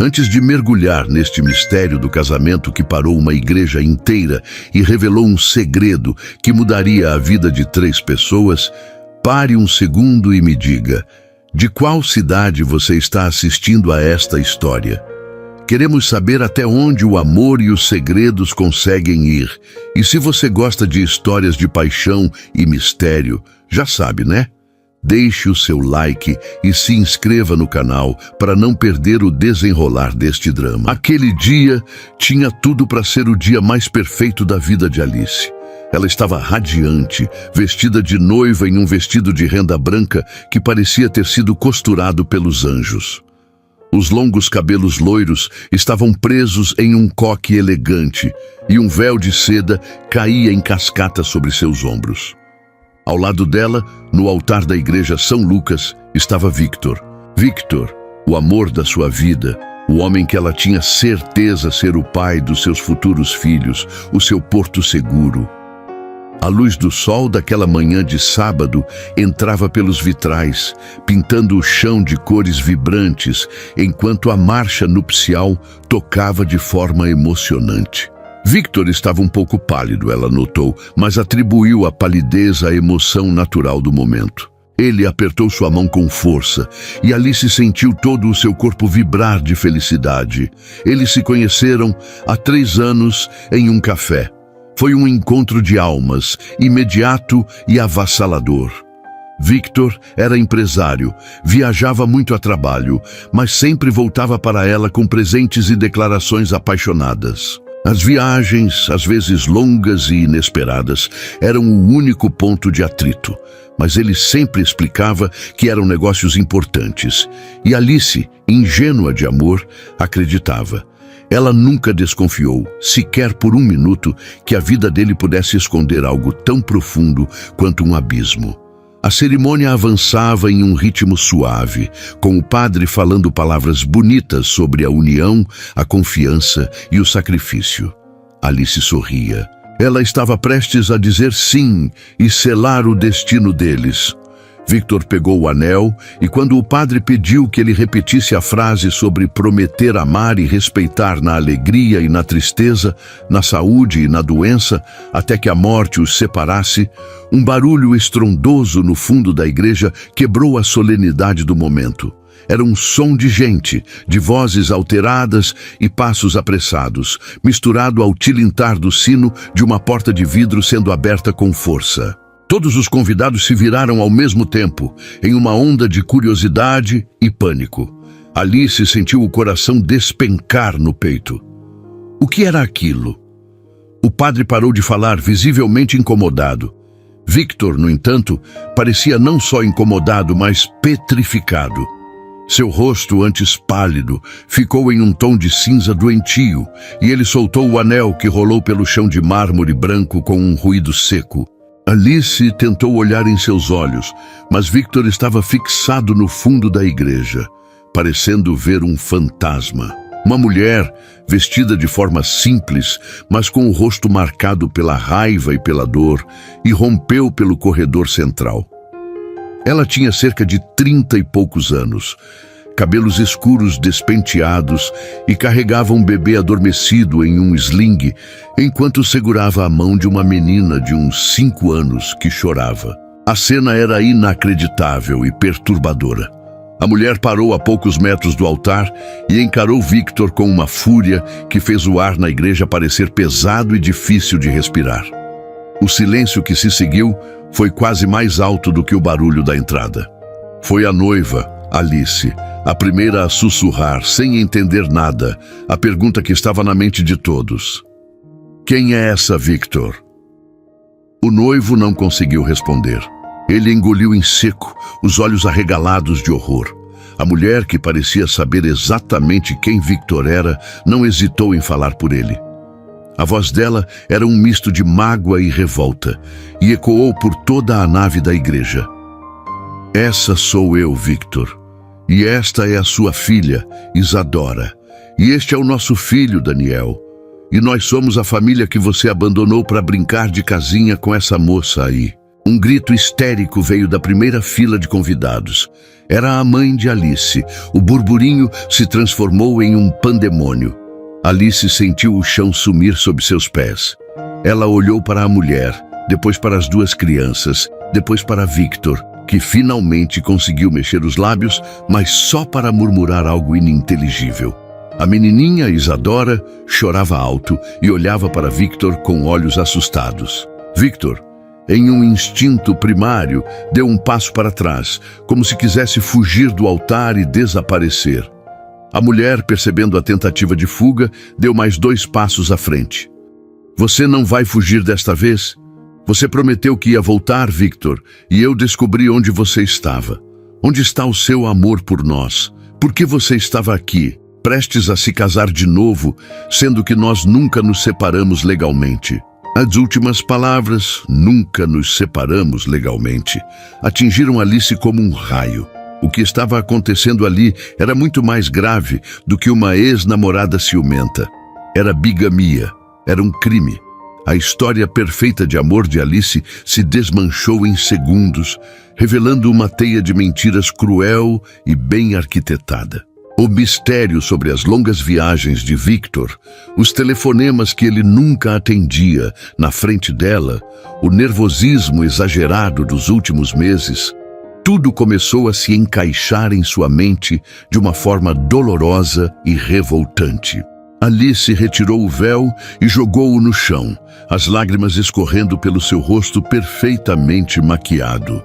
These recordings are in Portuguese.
Antes de mergulhar neste mistério do casamento que parou uma igreja inteira e revelou um segredo que mudaria a vida de 3 pessoas, pare um segundo e me diga, de qual cidade você está assistindo a esta história? Queremos saber até onde o amor e os segredos conseguem ir. E se você gosta de histórias de paixão e mistério, já sabe, né? Deixe o seu like e se inscreva no canal para não perder o desenrolar deste drama. Aquele dia tinha tudo para ser o dia mais perfeito da vida de Alice. Ela estava radiante, vestida de noiva em um vestido de renda branca que parecia ter sido costurado pelos anjos. Os longos cabelos loiros estavam presos em um coque elegante e um véu de seda caía em cascata sobre seus ombros. Ao lado dela, no altar da igreja São Lucas, estava Victor. Victor, o amor da sua vida, o homem que ela tinha certeza ser o pai dos seus futuros filhos, o seu porto seguro. A luz do sol daquela manhã de sábado entrava pelos vitrais, pintando o chão de cores vibrantes, enquanto a marcha nupcial tocava de forma emocionante. Victor estava um pouco pálido, ela notou, mas atribuiu a palidez à emoção natural do momento. Ele apertou sua mão com força e Alice sentiu todo o seu corpo vibrar de felicidade. Eles se conheceram há 3 anos em um café. Foi um encontro de almas, imediato e avassalador. Victor era empresário, viajava muito a trabalho, mas sempre voltava para ela com presentes e declarações apaixonadas. As viagens, às vezes longas e inesperadas, eram o único ponto de atrito, mas ele sempre explicava que eram negócios importantes. E Alice, ingênua de amor, acreditava. Ela nunca desconfiou, sequer por um minuto, que a vida dele pudesse esconder algo tão profundo quanto um abismo. A cerimônia avançava em um ritmo suave, com o padre falando palavras bonitas sobre a união, a confiança e o sacrifício. Alice sorria. Ela estava prestes a dizer sim e selar o destino deles. Victor pegou o anel e quando o padre pediu que ele repetisse a frase sobre prometer amar e respeitar na alegria e na tristeza, na saúde e na doença, até que a morte os separasse, um barulho estrondoso no fundo da igreja quebrou a solenidade do momento. Era um som de gente, de vozes alteradas e passos apressados, misturado ao tilintar do sino de uma porta de vidro sendo aberta com força. Todos os convidados se viraram ao mesmo tempo, em uma onda de curiosidade e pânico. Alice sentiu o coração despencar no peito. O que era aquilo? O padre parou de falar, visivelmente incomodado. Victor, no entanto, parecia não só incomodado, mas petrificado. Seu rosto, antes pálido, ficou em um tom de cinza doentio, e ele soltou o anel que rolou pelo chão de mármore branco com um ruído seco. Alice tentou olhar em seus olhos, mas Victor estava fixado no fundo da igreja, parecendo ver um fantasma. Uma mulher, vestida de forma simples, mas com o rosto marcado pela raiva e pela dor, irrompeu pelo corredor central. Ela tinha cerca de 30 e poucos anos, cabelos escuros despenteados e carregava um bebê adormecido em um sling, enquanto segurava a mão de uma menina de uns 5 anos que chorava. A cena era inacreditável e perturbadora. A mulher parou a poucos metros do altar e encarou Victor com uma fúria que fez o ar na igreja parecer pesado e difícil de respirar. O silêncio que se seguiu foi quase mais alto do que o barulho da entrada. Foi a noiva, Alice, a primeira a sussurrar, sem entender nada, a pergunta que estava na mente de todos. Quem é essa, Victor? O noivo não conseguiu responder. Ele engoliu em seco, os olhos arregalados de horror. A mulher, que parecia saber exatamente quem Victor era, não hesitou em falar por ele. A voz dela era um misto de mágoa e revolta, e ecoou por toda a nave da igreja. Essa sou eu, Victor. E esta é a sua filha, Isadora. E este é o nosso filho, Daniel. E nós somos a família que você abandonou para brincar de casinha com essa moça aí. Um grito histérico veio da primeira fila de convidados. Era a mãe de Alice. O burburinho se transformou em um pandemônio. Alice sentiu o chão sumir sob seus pés. Ela olhou para a mulher, depois para as duas crianças, depois para Victor, que finalmente conseguiu mexer os lábios, mas só para murmurar algo ininteligível. A menininha Isadora chorava alto e olhava para Victor com olhos assustados. Victor, em um instinto primário, deu um passo para trás, como se quisesse fugir do altar e desaparecer. A mulher, percebendo a tentativa de fuga, deu mais 2 passos à frente. Você não vai fugir desta vez? Você prometeu que ia voltar, Victor, e eu descobri onde você estava. Onde está o seu amor por nós? Por que você estava aqui, prestes a se casar de novo, sendo que nós nunca nos separamos legalmente? As últimas palavras, nunca nos separamos legalmente, atingiram Alice como um raio. O que estava acontecendo ali era muito mais grave do que uma ex-namorada ciumenta. Era bigamia, era um crime. A história perfeita de amor de Alice se desmanchou em segundos, revelando uma teia de mentiras cruel e bem arquitetada. O mistério sobre as longas viagens de Victor, os telefonemas que ele nunca atendia na frente dela, o nervosismo exagerado dos últimos meses, tudo começou a se encaixar em sua mente de uma forma dolorosa e revoltante. Alice retirou o véu e jogou-o no chão, as lágrimas escorrendo pelo seu rosto perfeitamente maquiado.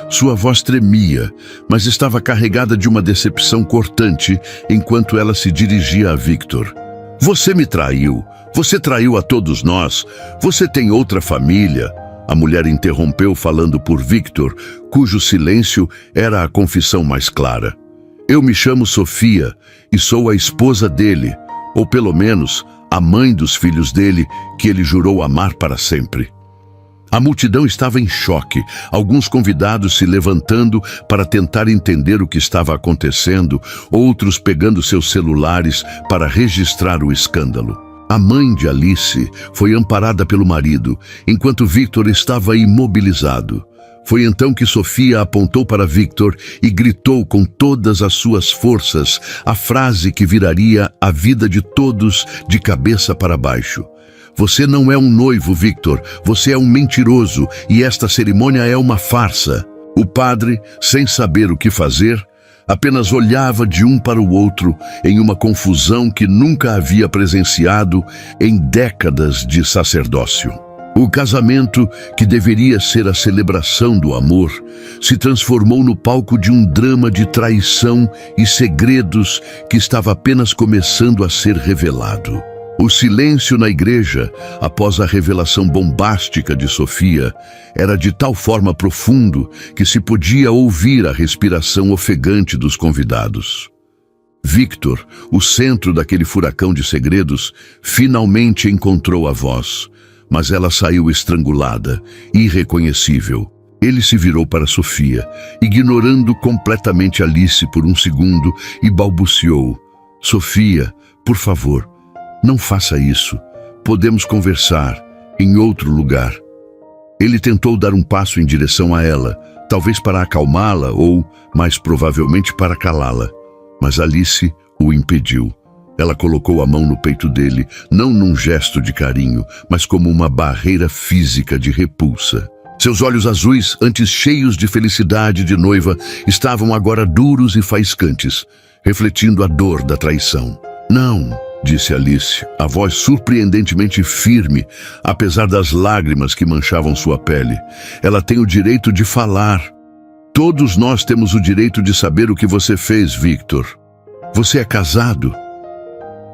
Sua voz tremia, mas estava carregada de uma decepção cortante enquanto ela se dirigia a Victor. Você me traiu. Você traiu a todos nós. Você tem outra família. A mulher interrompeu falando por Victor, cujo silêncio era a confissão mais clara. Eu me chamo Sofia e sou a esposa dele, ou pelo menos a mãe dos filhos dele, que ele jurou amar para sempre. A multidão estava em choque, alguns convidados se levantando para tentar entender o que estava acontecendo, outros pegando seus celulares para registrar o escândalo. A mãe de Alice foi amparada pelo marido, enquanto Victor estava imobilizado. Foi então que Sofia apontou para Victor e gritou com todas as suas forças a frase que viraria a vida de todos de cabeça para baixo. Você não é um noivo, Victor. Você é um mentiroso e esta cerimônia é uma farsa. O padre, sem saber o que fazer, apenas olhava de um para o outro em uma confusão que nunca havia presenciado em décadas de sacerdócio. O casamento, que deveria ser a celebração do amor, se transformou no palco de um drama de traição e segredos que estava apenas começando a ser revelado. O silêncio na igreja, após a revelação bombástica de Sofia, era de tal forma profundo que se podia ouvir a respiração ofegante dos convidados. Victor, o centro daquele furacão de segredos, finalmente encontrou a voz, mas ela saiu estrangulada, irreconhecível. Ele se virou para Sofia, ignorando completamente Alice por um segundo, e balbuciou: Sofia, por favor, não faça isso. Podemos conversar em outro lugar. Ele tentou dar um passo em direção a ela, talvez para acalmá-la ou, mais provavelmente, para calá-la. Mas Alice o impediu. Ela colocou a mão no peito dele, não num gesto de carinho, mas como uma barreira física de repulsa. Seus olhos azuis, antes cheios de felicidade de noiva, estavam agora duros e faiscantes, refletindo a dor da traição. Não, disse Alice, a voz surpreendentemente firme, apesar das lágrimas que manchavam sua pele. Ela tem o direito de falar. Todos nós temos o direito de saber o que você fez, Victor. Você é casado?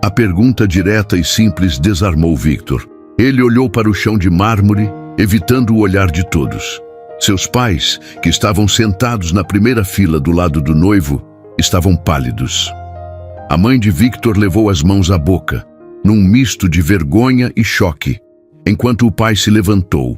A pergunta direta e simples desarmou Victor. Ele olhou para o chão de mármore, evitando o olhar de todos. Seus pais, que estavam sentados na primeira fila do lado do noivo, estavam pálidos. A mãe de Victor levou as mãos à boca, num misto de vergonha e choque, enquanto o pai se levantou,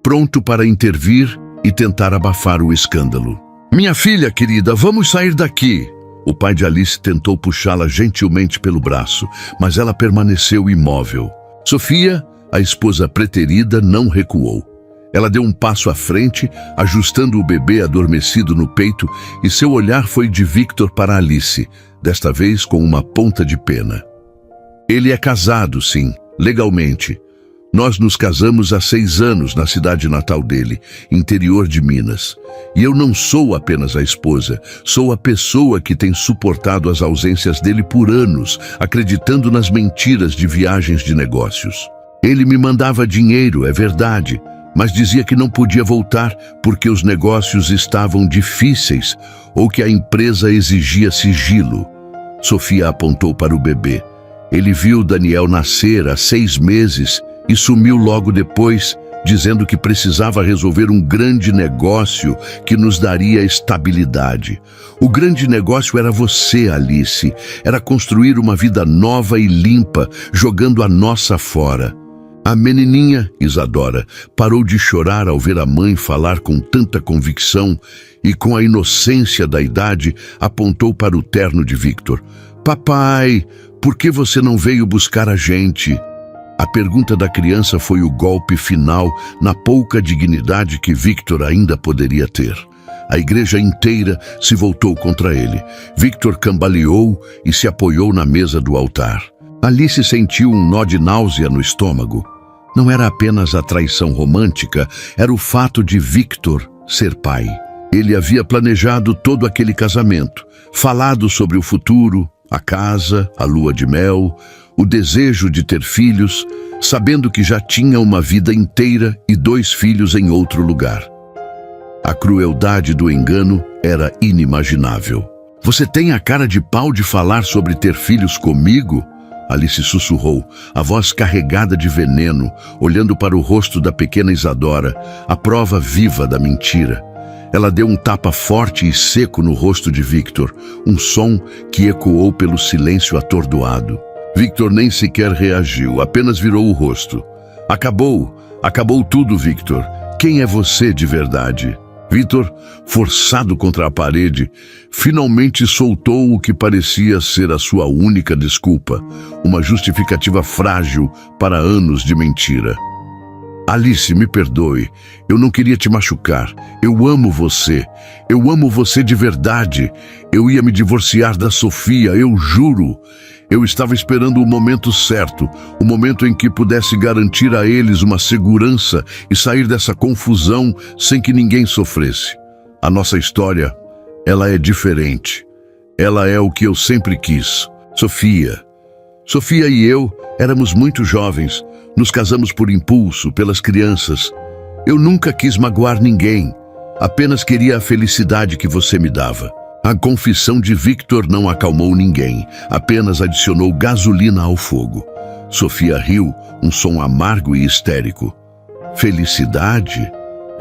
pronto para intervir e tentar abafar o escândalo. Minha filha querida, vamos sair daqui. O pai de Alice tentou puxá-la gentilmente pelo braço, mas ela permaneceu imóvel. Sofia, a esposa preterida, não recuou. Ela deu um passo à frente, ajustando o bebê adormecido no peito, e seu olhar foi de Victor para Alice, desta vez com uma ponta de pena. Ele é casado, sim, legalmente. Nós nos casamos há 6 anos na cidade natal dele, interior de Minas. E eu não sou apenas a esposa, sou a pessoa que tem suportado as ausências dele por anos, acreditando nas mentiras de viagens de negócios. Ele me mandava dinheiro, é verdade, mas dizia que não podia voltar porque os negócios estavam difíceis ou que a empresa exigia sigilo. Sofia apontou para o bebê. Ele viu Daniel nascer há 6 meses e sumiu logo depois, dizendo que precisava resolver um grande negócio que nos daria estabilidade. O grande negócio era você, Alice. Era construir uma vida nova e limpa, jogando a nossa fora. A menininha, Isadora, parou de chorar ao ver a mãe falar com tanta convicção e, com a inocência da idade, apontou para o terno de Victor. Papai, por que você não veio buscar a gente? A pergunta da criança foi o golpe final na pouca dignidade que Victor ainda poderia ter. A igreja inteira se voltou contra ele. Victor cambaleou e se apoiou na mesa do altar. Alice sentiu um nó de náusea no estômago. Não era apenas a traição romântica, era o fato de Victor ser pai. Ele havia planejado todo aquele casamento, falado sobre o futuro, a casa, a lua de mel, o desejo de ter filhos, sabendo que já tinha uma vida inteira e 2 filhos em outro lugar. A crueldade do engano era inimaginável. Você tem a cara de pau de falar sobre ter filhos comigo? Alice sussurrou, a voz carregada de veneno, olhando para o rosto da pequena Isadora, a prova viva da mentira. Ela deu um tapa forte e seco no rosto de Victor, um som que ecoou pelo silêncio atordoado. Victor nem sequer reagiu, apenas virou o rosto. Acabou tudo, Victor. Quem é você de verdade? Victor, forçado contra a parede, finalmente soltou o que parecia ser a sua única desculpa, uma justificativa frágil para anos de mentira. Alice, me perdoe. Eu não queria te machucar. Eu amo você. Eu amo você de verdade. Eu ia me divorciar da Sofia, eu juro. Eu estava esperando o momento certo, o momento em que pudesse garantir a eles uma segurança e sair dessa confusão sem que ninguém sofresse. A nossa história, ela é diferente. Ela é o que eu sempre quis. Sofia e eu éramos muito jovens. Nos casamos por impulso, pelas crianças. Eu nunca quis magoar ninguém. Apenas queria a felicidade que você me dava. A confissão de Victor não acalmou ninguém, apenas adicionou gasolina ao fogo. Sofia riu, um som amargo e histérico. Felicidade?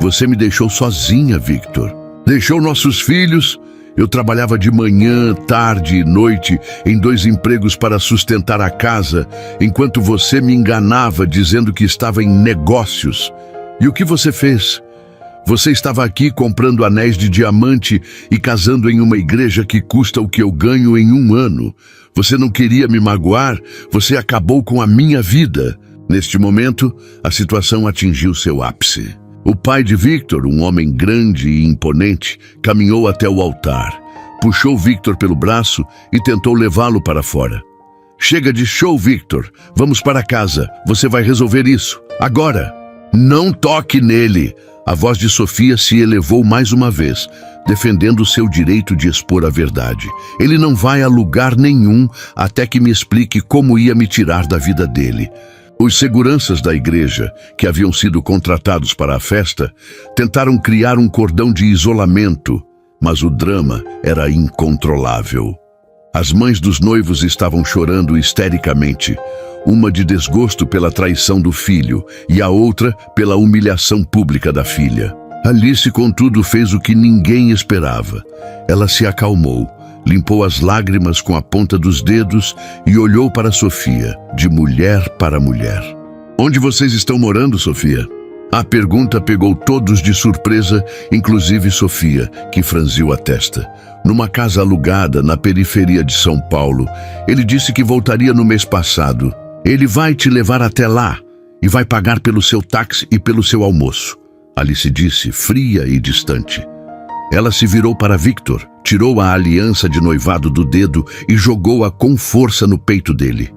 Você me deixou sozinha, Victor. Deixou nossos filhos? Eu trabalhava de manhã, tarde e noite em 2 empregos para sustentar a casa, enquanto você me enganava dizendo que estava em negócios. E o que você fez? Você estava aqui comprando anéis de diamante e casando em uma igreja que custa o que eu ganho em 1 ano. Você não queria me magoar, você acabou com a minha vida. Neste momento, a situação atingiu seu ápice. O pai de Victor, um homem grande e imponente, caminhou até o altar, puxou Victor pelo braço e tentou levá-lo para fora. Chega de show, Victor. Vamos para casa. Você vai resolver isso. Agora. Não toque nele. A voz de Sofia se elevou mais uma vez, defendendo seu direito de expor a verdade. Ele não vai a lugar nenhum até que me explique como ia me tirar da vida dele. Os seguranças da igreja, que haviam sido contratados para a festa, tentaram criar um cordão de isolamento, mas o drama era incontrolável. As mães dos noivos estavam chorando histericamente, uma de desgosto pela traição do filho e a outra pela humilhação pública da filha. Alice, contudo, fez o que ninguém esperava. Ela se acalmou, limpou as lágrimas com a ponta dos dedos e olhou para Sofia, de mulher para mulher. Onde vocês estão morando, Sofia? A pergunta pegou todos de surpresa, inclusive Sofia, que franziu a testa. Numa casa alugada na periferia de São Paulo. Ele disse que voltaria no mês passado. Ele vai te levar até lá e vai pagar pelo seu táxi e pelo seu almoço. Alice disse, fria e distante. Ela se virou para Victor, tirou a aliança de noivado do dedo e jogou-a com força no peito dele.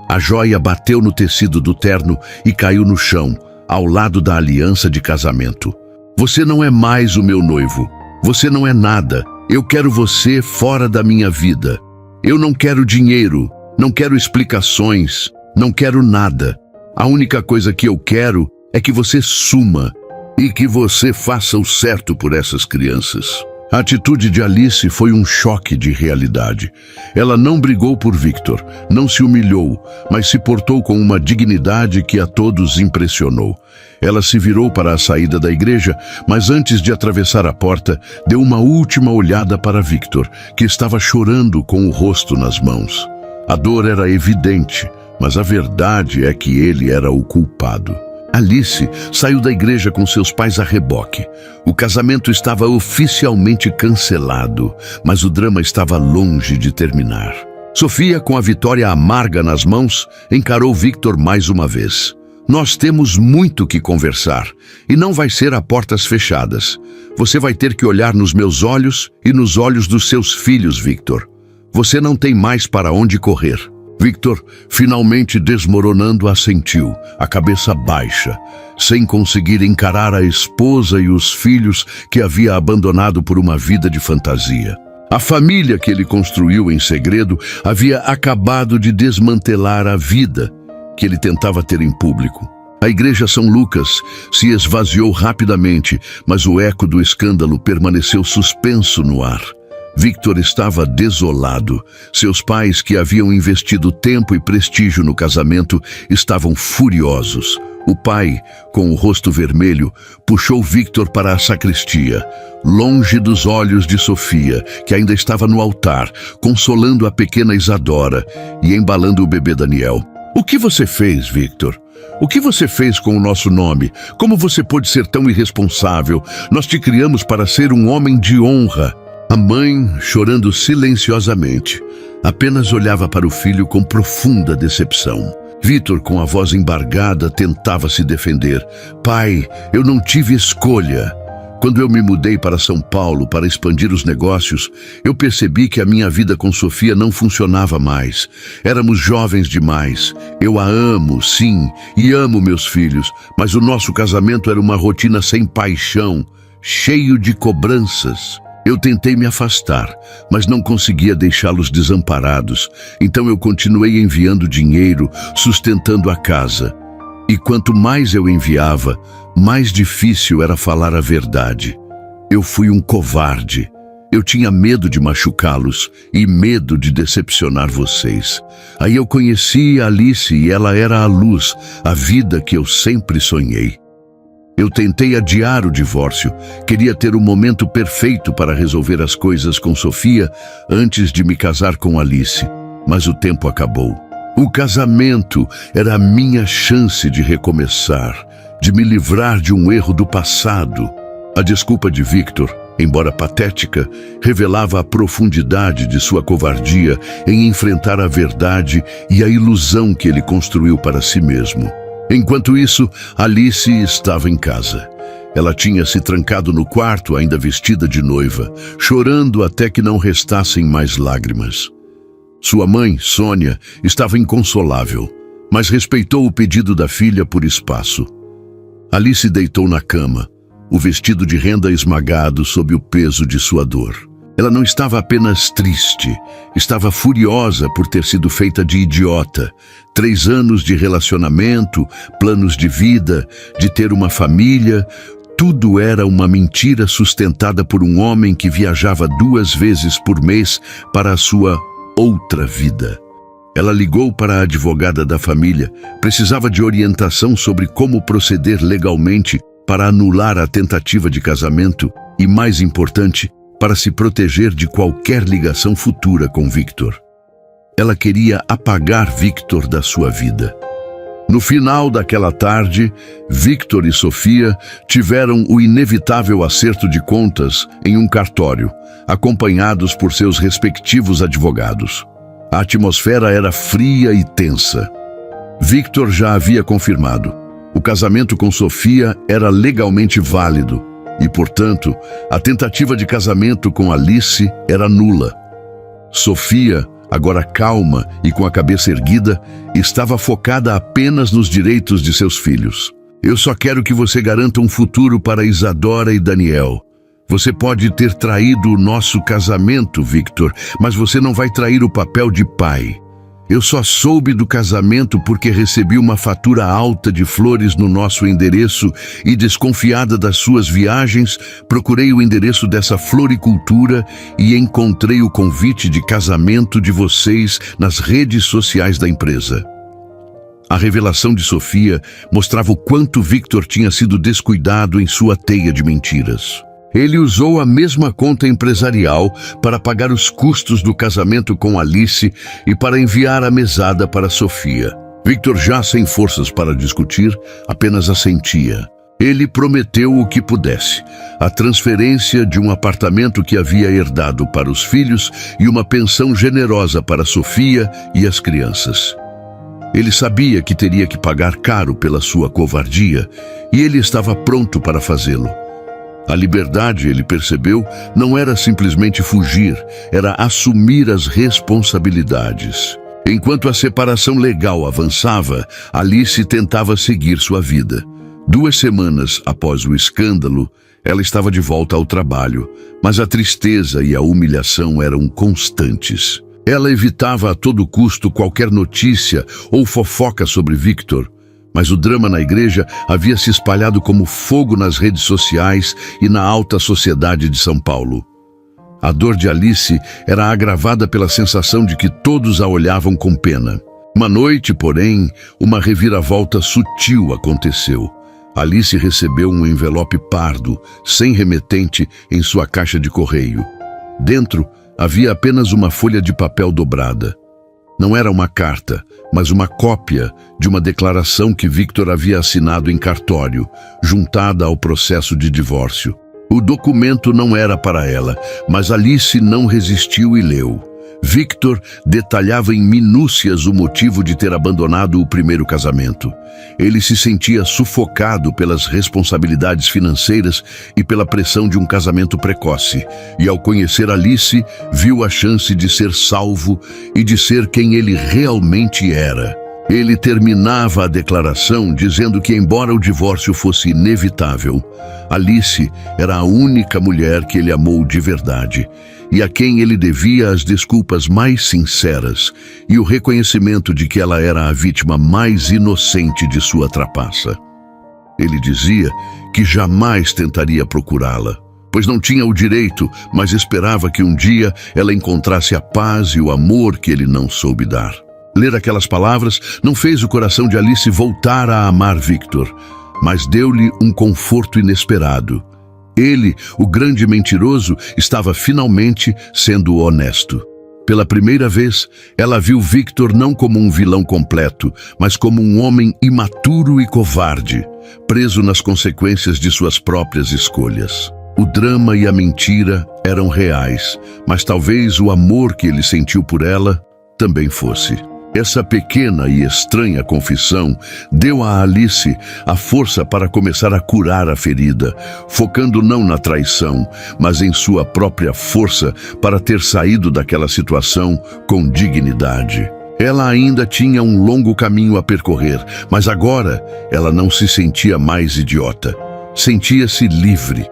A joia bateu no tecido do terno e caiu no chão, ao lado da aliança de casamento. Você não é mais o meu noivo. Você não é nada. Eu quero você fora da minha vida. Eu não quero dinheiro, não quero explicações, não quero nada. A única coisa que eu quero é que você suma e que você faça o certo por essas crianças. A atitude de Alice foi um choque de realidade. Ela não brigou por Victor, não se humilhou, mas se portou com uma dignidade que a todos impressionou. Ela se virou para a saída da igreja, mas antes de atravessar a porta, deu uma última olhada para Victor, que estava chorando com o rosto nas mãos. A dor era evidente, mas a verdade é que ele era o culpado. Alice saiu da igreja com seus pais a reboque. O casamento estava oficialmente cancelado, mas o drama estava longe de terminar. Sofia, com a vitória amarga nas mãos, encarou Victor mais uma vez. Nós temos muito que conversar, e não vai ser a portas fechadas. Você vai ter que olhar nos meus olhos e nos olhos dos seus filhos, Victor. Você não tem mais para onde correr. Victor, finalmente desmoronando, assentiu, a cabeça baixa, sem conseguir encarar a esposa e os filhos que havia abandonado por uma vida de fantasia. A família que ele construiu em segredo havia acabado de desmantelar a vida que ele tentava ter em público. A igreja São Lucas se esvaziou rapidamente, mas o eco do escândalo permaneceu suspenso no ar. Victor estava desolado. Seus pais, que haviam investido tempo e prestígio no casamento, estavam furiosos. O pai, com o rosto vermelho, puxou Victor para a sacristia, longe dos olhos de Sofia, que ainda estava no altar, consolando a pequena Isadora e embalando o bebê Daniel. O que você fez, Victor? O que você fez com o nosso nome? Como você pôde ser tão irresponsável? Nós te criamos para ser um homem de honra. A mãe, chorando silenciosamente, apenas olhava para o filho com profunda decepção. Victor, com a voz embargada, tentava se defender. Pai, eu não tive escolha. Quando eu me mudei para São Paulo para expandir os negócios, eu percebi que a minha vida com Sofia não funcionava mais. Éramos jovens demais. Eu a amo, sim, e amo meus filhos, mas o nosso casamento era uma rotina sem paixão, cheio de cobranças. Eu tentei me afastar, mas não conseguia deixá-los desamparados. Então eu continuei enviando dinheiro, sustentando a casa. E quanto mais eu enviava, mais difícil era falar a verdade. Eu fui um covarde. Eu tinha medo de machucá-los e medo de decepcionar vocês. Aí eu conheci a Alice e ela era a luz, a vida que eu sempre sonhei. Eu tentei adiar o divórcio, queria ter o momento perfeito para resolver as coisas com Sofia antes de me casar com Alice, mas o tempo acabou. O casamento era a minha chance de recomeçar, de me livrar de um erro do passado. A desculpa de Victor, embora patética, revelava a profundidade de sua covardia em enfrentar a verdade e a ilusão que ele construiu para si mesmo. Enquanto isso, Alice estava em casa. Ela tinha se trancado no quarto, ainda vestida de noiva, chorando até que não restassem mais lágrimas. Sua mãe, Sônia, estava inconsolável, mas respeitou o pedido da filha por espaço. Alice deitou na cama, o vestido de renda esmagado sob o peso de sua dor. Ela não estava apenas triste, estava furiosa por ter sido feita de idiota. 3 anos de relacionamento, planos de vida, de ter uma família, tudo era uma mentira sustentada por um homem que viajava 2 vezes por mês para a sua outra vida. Ela ligou para a advogada da família, precisava de orientação sobre como proceder legalmente para anular a tentativa de casamento e, mais importante, para se proteger de qualquer ligação futura com Victor. Ela queria apagar Victor da sua vida. No final daquela tarde, Victor e Sofia tiveram o inevitável acerto de contas em um cartório, acompanhados por seus respectivos advogados. A atmosfera era fria e tensa. Victor já havia confirmado: O casamento com Sofia era legalmente válido e, portanto, a tentativa de casamento com Alice era nula. Sofia, agora calma e com a cabeça erguida, estava focada apenas nos direitos de seus filhos. Eu só quero que você garanta um futuro para Isadora e Daniel. Você pode ter traído o nosso casamento, Victor, mas você não vai trair o papel de pai. Eu só soube do casamento porque recebi uma fatura alta de flores no nosso endereço e, desconfiada das suas viagens, procurei o endereço dessa floricultura e encontrei o convite de casamento de vocês nas redes sociais da empresa. A revelação de Sofia mostrava o quanto Victor tinha sido descuidado em sua teia de mentiras. Ele usou a mesma conta empresarial para pagar os custos do casamento com Alice e para enviar a mesada para Sofia. Victor, já sem forças para discutir, apenas assentia. Ele prometeu o que pudesse: a transferência de um apartamento que havia herdado para os filhos e uma pensão generosa para Sofia e as crianças. Ele sabia que teria que pagar caro pela sua covardia e ele estava pronto para fazê-lo. A liberdade, ele percebeu, não era simplesmente fugir, era assumir as responsabilidades. Enquanto a separação legal avançava, Alice tentava seguir sua vida. 2 semanas após o escândalo, ela estava de volta ao trabalho, mas a tristeza e a humilhação eram constantes. Ela evitava a todo custo qualquer notícia ou fofoca sobre Victor, mas o drama na igreja havia se espalhado como fogo nas redes sociais e na alta sociedade de São Paulo. A dor de Alice era agravada pela sensação de que todos a olhavam com pena. Uma noite, porém, uma reviravolta sutil aconteceu. Alice recebeu um envelope pardo, sem remetente, em sua caixa de correio. Dentro havia apenas uma folha de papel dobrada. Não era uma carta, mas uma cópia de uma declaração que Victor havia assinado em cartório, juntada ao processo de divórcio. O documento não era para ela, mas Alice não resistiu e leu. Victor detalhava em minúcias o motivo de ter abandonado o primeiro casamento. Ele se sentia sufocado pelas responsabilidades financeiras e pela pressão de um casamento precoce, e ao conhecer Alice, viu a chance de ser salvo e de ser quem ele realmente era. Ele terminava a declaração dizendo que, embora o divórcio fosse inevitável, Alice era a única mulher que ele amou de verdade e a quem ele devia as desculpas mais sinceras e o reconhecimento de que ela era a vítima mais inocente de sua trapaça. Ele dizia que jamais tentaria procurá-la, pois não tinha o direito, mas esperava que um dia ela encontrasse a paz e o amor que ele não soube dar. Ler aquelas palavras não fez o coração de Alice voltar a amar Victor, mas deu-lhe um conforto inesperado. Ele, o grande mentiroso, estava finalmente sendo honesto. Pela primeira vez, ela viu Victor não como um vilão completo, mas como um homem imaturo e covarde, preso nas consequências de suas próprias escolhas. O drama e a mentira eram reais, mas talvez o amor que ele sentiu por ela também fosse. Essa pequena e estranha confissão deu a Alice a força para começar a curar a ferida, focando não na traição, mas em sua própria força para ter saído daquela situação com dignidade. Ela ainda tinha um longo caminho a percorrer, mas agora ela não se sentia mais idiota. Sentia-se livre.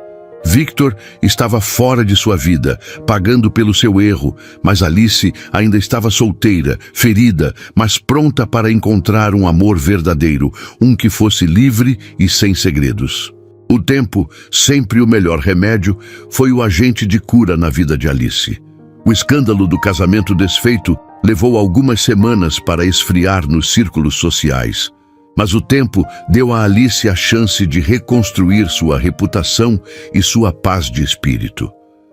Victor estava fora de sua vida, pagando pelo seu erro, mas Alice ainda estava solteira, ferida, mas pronta para encontrar um amor verdadeiro, um que fosse livre e sem segredos. O tempo, sempre o melhor remédio, foi o agente de cura na vida de Alice. O escândalo do casamento desfeito levou algumas semanas para esfriar nos círculos sociais. Mas o tempo deu a Alice a chance de reconstruir sua reputação e sua paz de espírito.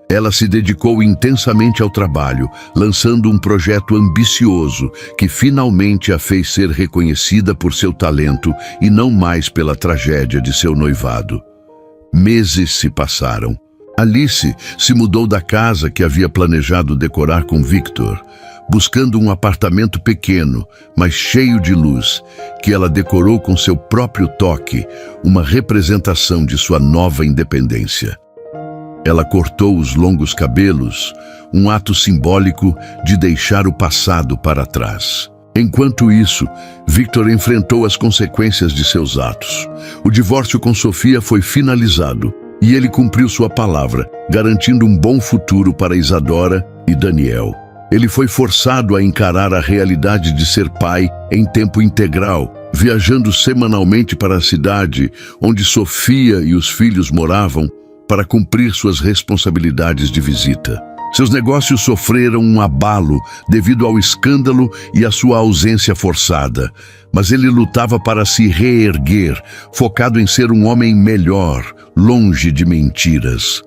Ela se dedicou intensamente ao trabalho, lançando um projeto ambicioso que finalmente a fez ser reconhecida por seu talento e não mais pela tragédia de seu noivado. Meses se passaram. Alice se mudou da casa que havia planejado decorar com Victor. buscando um apartamento pequeno, mas cheio de luz, que ela decorou com seu próprio toque, uma representação de sua nova independência. Ela cortou os longos cabelos, um ato simbólico de deixar o passado para trás. Enquanto isso, Victor enfrentou as consequências de seus atos. O divórcio com Sofia foi finalizado e ele cumpriu sua palavra, garantindo um bom futuro para Isadora e Daniel. Ele foi forçado a encarar a realidade de ser pai em tempo integral, viajando semanalmente para a cidade onde Sofia e os filhos moravam para cumprir suas responsabilidades de visita. Seus negócios sofreram um abalo devido ao escândalo e à sua ausência forçada, mas ele lutava para se reerguer, focado em ser um homem melhor, longe de mentiras.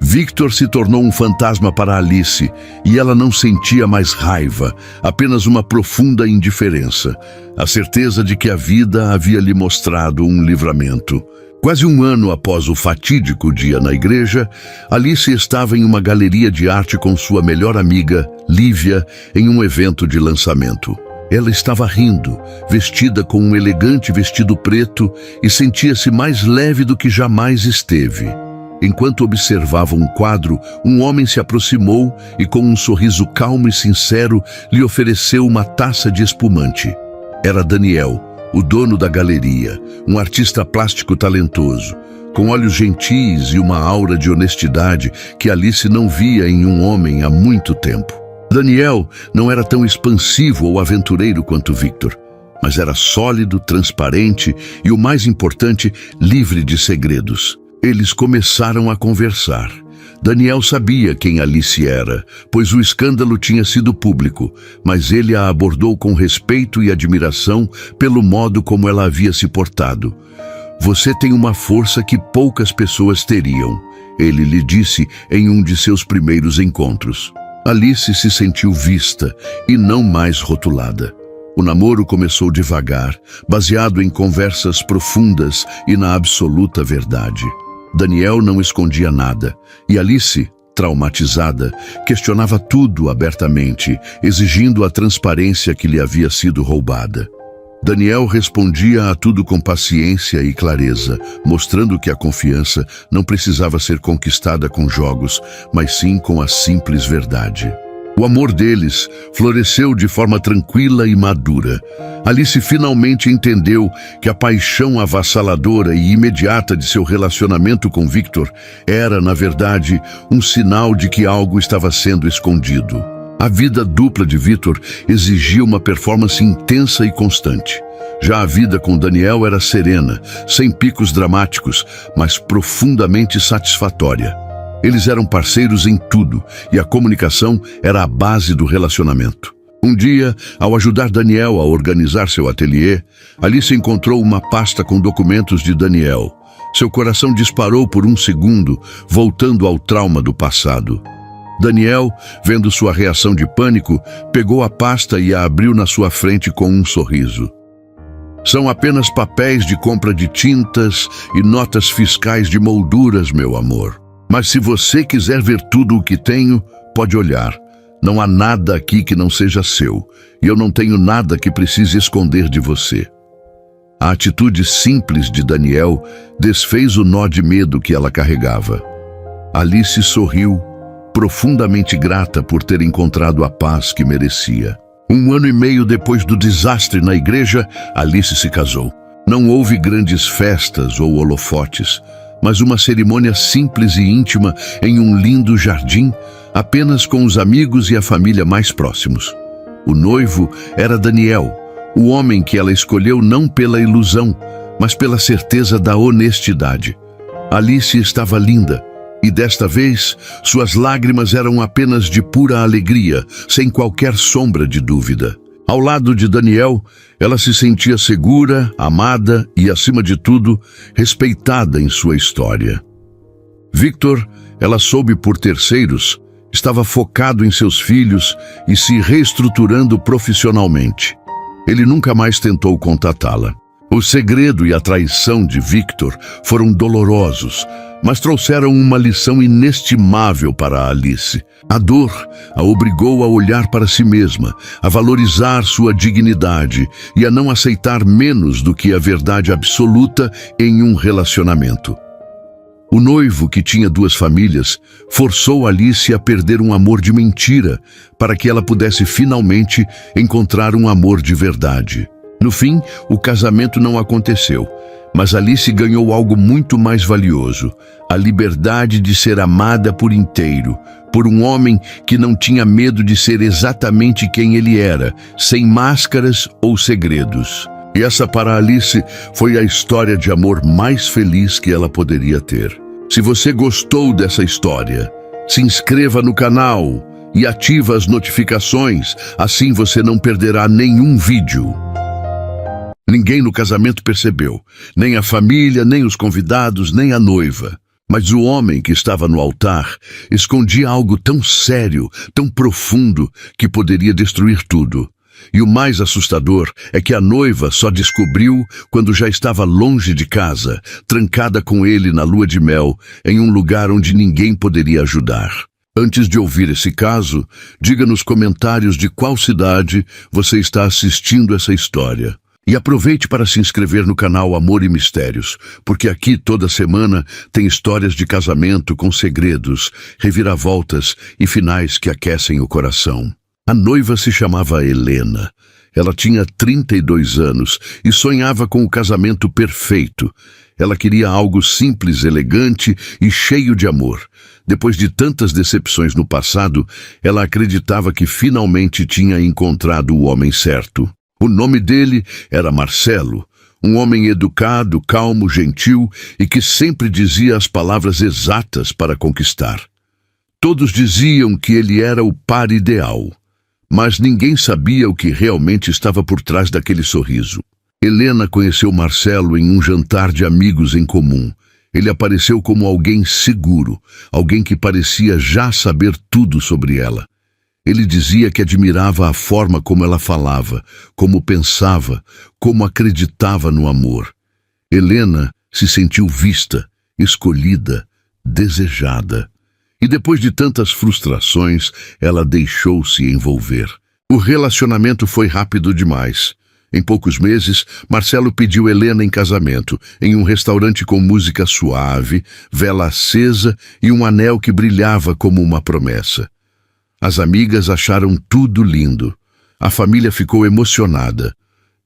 Victor se tornou um fantasma para Alice e ela não sentia mais raiva, apenas uma profunda indiferença, a certeza de que a vida havia lhe mostrado um livramento. Quase um ano após o fatídico dia na igreja, Alice estava em uma galeria de arte com sua melhor amiga, Lívia, em um evento de lançamento. Ela estava rindo, vestida com um elegante vestido preto e sentia-se mais leve do que jamais esteve. Enquanto observava um quadro, um homem se aproximou e, com um sorriso calmo e sincero, lhe ofereceu uma taça de espumante. Era Daniel, o dono da galeria, um artista plástico talentoso, com olhos gentis e uma aura de honestidade que Alice não via em um homem há muito tempo. Daniel não era tão expansivo ou aventureiro quanto Victor, mas era sólido, transparente e, o mais importante, livre de segredos. Eles começaram a conversar. Daniel sabia quem Alice era, pois o escândalo tinha sido público, mas ele a abordou com respeito e admiração pelo modo como ela havia se portado. "Você tem uma força que poucas pessoas teriam", ele lhe disse em um de seus primeiros encontros. Alice se sentiu vista e não mais rotulada. O namoro começou devagar, baseado em conversas profundas e na absoluta verdade. Daniel não escondia nada, e Alice, traumatizada, questionava tudo abertamente, exigindo a transparência que lhe havia sido roubada. Daniel respondia a tudo com paciência e clareza, mostrando que a confiança não precisava ser conquistada com jogos, mas sim com a simples verdade. O amor deles floresceu de forma tranquila e madura. Alice finalmente entendeu que a paixão avassaladora e imediata de seu relacionamento com Victor era, na verdade, um sinal de que algo estava sendo escondido. A vida dupla de Victor exigia uma performance intensa e constante. Já a vida com Daniel era serena, sem picos dramáticos, mas profundamente satisfatória. Eles eram parceiros em tudo, e a comunicação era a base do relacionamento. Um dia, ao ajudar Daniel a organizar seu ateliê, Alice encontrou uma pasta com documentos de Daniel. Seu coração disparou por um segundo, voltando ao trauma do passado. Daniel, vendo sua reação de pânico, pegou a pasta e a abriu na sua frente com um sorriso. "São apenas papéis de compra de tintas e notas fiscais de molduras, meu amor. Mas se você quiser ver tudo o que tenho, pode olhar. Não há nada aqui que não seja seu, e eu não tenho nada que precise esconder de você." A atitude simples de Daniel desfez o nó de medo que ela carregava. Alice sorriu, profundamente grata por ter encontrado a paz que merecia. 1 ano e meio depois do desastre na igreja, Alice se casou. Não houve grandes festas ou holofotes, mas uma cerimônia simples e íntima em um lindo jardim, apenas com os amigos e a família mais próximos. O noivo era Daniel, o homem que ela escolheu não pela ilusão, mas pela certeza da honestidade. Alice estava linda, e desta vez suas lágrimas eram apenas de pura alegria, sem qualquer sombra de dúvida. Ao lado de Daniel, ela se sentia segura, amada e, acima de tudo, respeitada em sua história. Victor, ela soube por terceiros, estava focado em seus filhos e se reestruturando profissionalmente. Ele nunca mais tentou contatá-la. O segredo e a traição de Victor foram dolorosos, mas trouxeram uma lição inestimável para Alice. A dor a obrigou a olhar para si mesma, a valorizar sua dignidade e a não aceitar menos do que a verdade absoluta em um relacionamento. O noivo, que tinha 2 famílias, forçou Alice a perder um amor de mentira para que ela pudesse finalmente encontrar um amor de verdade. No fim, o casamento não aconteceu, mas Alice ganhou algo muito mais valioso: a liberdade de ser amada por inteiro, por um homem que não tinha medo de ser exatamente quem ele era, sem máscaras ou segredos. E essa, para Alice, foi a história de amor mais feliz que ela poderia ter. Se você gostou dessa história, se inscreva no canal e ative as notificações, assim você não perderá nenhum vídeo. Ninguém no casamento percebeu, nem a família, nem os convidados, nem a noiva. Mas o homem que estava no altar escondia algo tão sério, tão profundo, que poderia destruir tudo. E o mais assustador é que a noiva só descobriu quando já estava longe de casa, trancada com ele na lua de mel, em um lugar onde ninguém poderia ajudar. Antes de ouvir esse caso, diga nos comentários de qual cidade você está assistindo essa história. E aproveite para se inscrever no canal Amor e Mistérios, porque aqui toda semana tem histórias de casamento com segredos, reviravoltas e finais que aquecem o coração. A noiva se chamava Helena. Ela tinha 32 anos e sonhava com o casamento perfeito. Ela queria algo simples, elegante e cheio de amor. Depois de tantas decepções no passado, ela acreditava que finalmente tinha encontrado o homem certo. O nome dele era Marcelo, um homem educado, calmo, gentil e que sempre dizia as palavras exatas para conquistar. Todos diziam que ele era o par ideal. Mas ninguém sabia o que realmente estava por trás daquele sorriso. Helena conheceu Marcelo em um jantar de amigos em comum. Ele apareceu como alguém seguro, alguém que parecia já saber tudo sobre ela. Ele dizia que admirava a forma como ela falava, como pensava, como acreditava no amor. Helena se sentiu vista, escolhida, desejada. E depois de tantas frustrações, ela deixou-se envolver. O relacionamento foi rápido demais. Em poucos meses, Marcelo pediu Helena em casamento, em um restaurante com música suave, vela acesa e um anel que brilhava como uma promessa. As amigas acharam tudo lindo. A família ficou emocionada.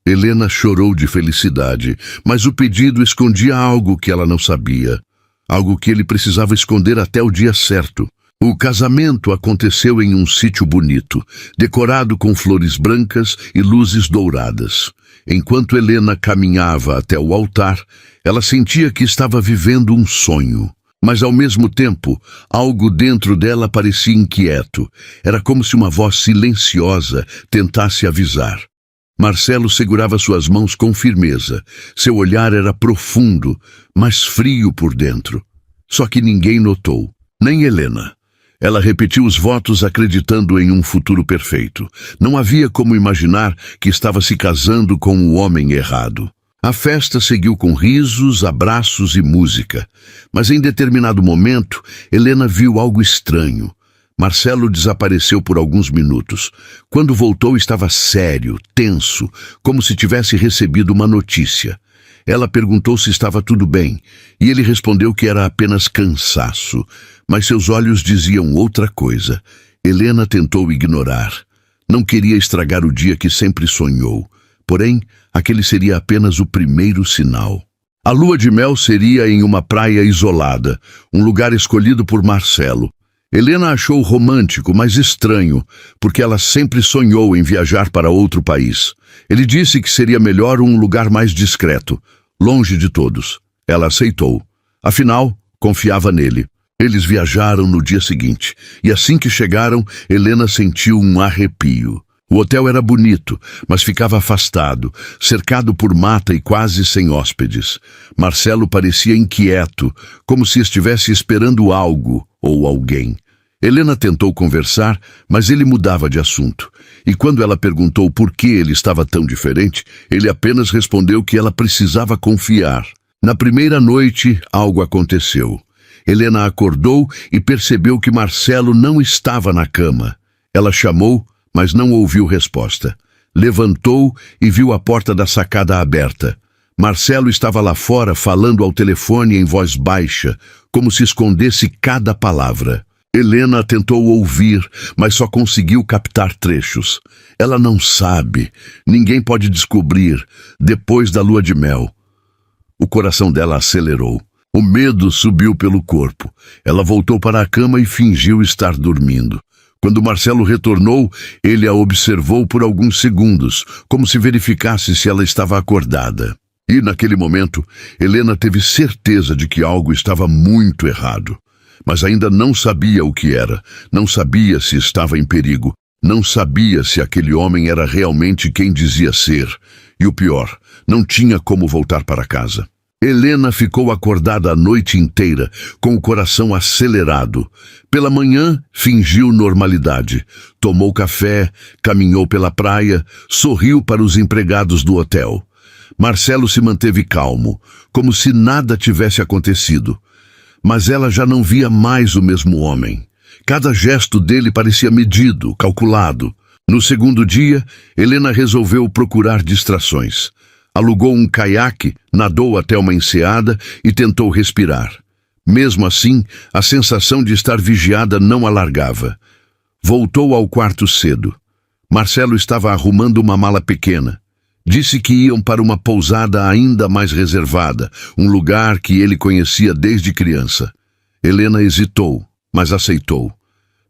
Helena chorou de felicidade, mas o pedido escondia algo que ela não sabia. Algo que ele precisava esconder até o dia certo. O casamento aconteceu em um sítio bonito, decorado com flores brancas e luzes douradas. Enquanto Helena caminhava até o altar, ela sentia que estava vivendo um sonho. Mas, ao mesmo tempo, algo dentro dela parecia inquieto. Era como se uma voz silenciosa tentasse avisar. Marcelo segurava suas mãos com firmeza. Seu olhar era profundo, mas frio por dentro. Só que ninguém notou, nem Helena. Ela repetiu os votos acreditando em um futuro perfeito. Não havia como imaginar que estava se casando com o homem errado. A festa seguiu com risos, abraços e música. Mas em determinado momento, Helena viu algo estranho. Marcelo desapareceu por alguns minutos. Quando voltou, estava sério, tenso, como se tivesse recebido uma notícia. Ela perguntou se estava tudo bem, e ele respondeu que era apenas cansaço, mas seus olhos diziam outra coisa. Helena tentou ignorar. Não queria estragar o dia que sempre sonhou. Porém, aquele seria apenas o primeiro sinal. A lua de mel seria em uma praia isolada, um lugar escolhido por Marcelo. Helena achou romântico, mas estranho, porque ela sempre sonhou em viajar para outro país. Ele disse que seria melhor um lugar mais discreto, longe de todos. Ela aceitou. Afinal, confiava nele. Eles viajaram no dia seguinte, e assim que chegaram, Helena sentiu um arrepio. O hotel era bonito, mas ficava afastado, cercado por mata e quase sem hóspedes. Marcelo parecia inquieto, como se estivesse esperando algo ou alguém. Helena tentou conversar, mas ele mudava de assunto. E quando ela perguntou por que ele estava tão diferente, ele apenas respondeu que ela precisava confiar. Na primeira noite, algo aconteceu. Helena acordou e percebeu que Marcelo não estava na cama. Ela chamou, mas não ouviu resposta. Levantou e viu a porta da sacada aberta. Marcelo estava lá fora falando ao telefone em voz baixa, como se escondesse cada palavra. Helena tentou ouvir, mas só conseguiu captar trechos. Ela não sabe. Ninguém pode descobrir, depois da lua de mel. O coração dela acelerou. O medo subiu pelo corpo. Ela voltou para a cama e fingiu estar dormindo. Quando Marcelo retornou, ele a observou por alguns segundos, como se verificasse se ela estava acordada. E, naquele momento, Helena teve certeza de que algo estava muito errado. Mas ainda não sabia o que era, não sabia se estava em perigo, não sabia se aquele homem era realmente quem dizia ser. E o pior, não tinha como voltar para casa. Helena ficou acordada a noite inteira, com o coração acelerado. Pela manhã, fingiu normalidade. Tomou café, caminhou pela praia, sorriu para os empregados do hotel. Marcelo se manteve calmo, como se nada tivesse acontecido. Mas ela já não via mais o mesmo homem. Cada gesto dele parecia medido, calculado. No segundo dia, Helena resolveu procurar distrações. Alugou um caiaque, nadou até uma enseada e tentou respirar. Mesmo assim, a sensação de estar vigiada não a largava. Voltou ao quarto cedo. Marcelo estava arrumando uma mala pequena. Disse que iam para uma pousada ainda mais reservada, um lugar que ele conhecia desde criança. Helena hesitou, mas aceitou.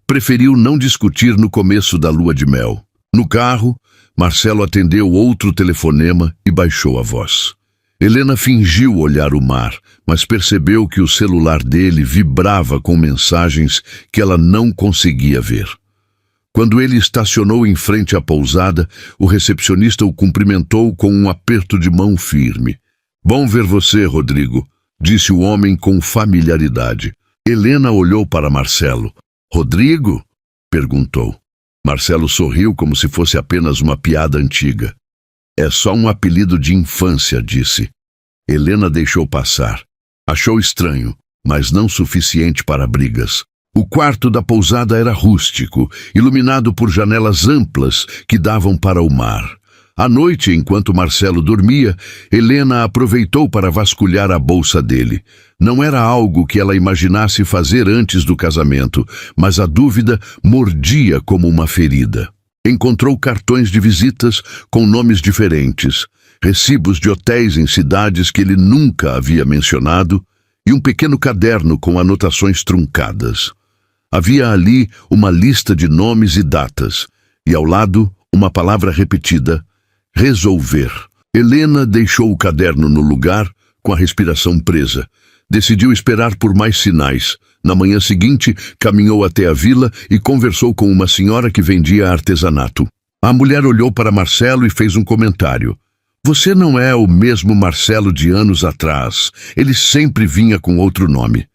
Preferiu não discutir no começo da lua de mel. No carro, Marcelo atendeu outro telefonema e baixou a voz. Helena fingiu olhar o mar, mas percebeu que o celular dele vibrava com mensagens que ela não conseguia ver. Quando ele estacionou em frente à pousada, o recepcionista o cumprimentou com um aperto de mão firme. "Bom ver você, Rodrigo", disse o homem com familiaridade. Helena olhou para Marcelo. "Rodrigo?", perguntou. Marcelo sorriu como se fosse apenas uma piada antiga. "É só um apelido de infância", disse. Helena deixou passar. Achou estranho, mas não suficiente para brigas. O quarto da pousada era rústico, iluminado por janelas amplas que davam para o mar. À noite, enquanto Marcelo dormia, Helena aproveitou para vasculhar a bolsa dele. Não era algo que ela imaginasse fazer antes do casamento, mas a dúvida mordia como uma ferida. Encontrou cartões de visitas com nomes diferentes, recibos de hotéis em cidades que ele nunca havia mencionado e um pequeno caderno com anotações truncadas. Havia ali uma lista de nomes e datas, e ao lado uma palavra repetida: resolver. Helena deixou o caderno no lugar, com a respiração presa. Decidiu esperar por mais sinais. Na manhã seguinte, caminhou até a vila e conversou com uma senhora que vendia artesanato. A mulher olhou para Marcelo e fez um comentário. "Você não é o mesmo Marcelo de anos atrás. Ele sempre vinha com outro nome."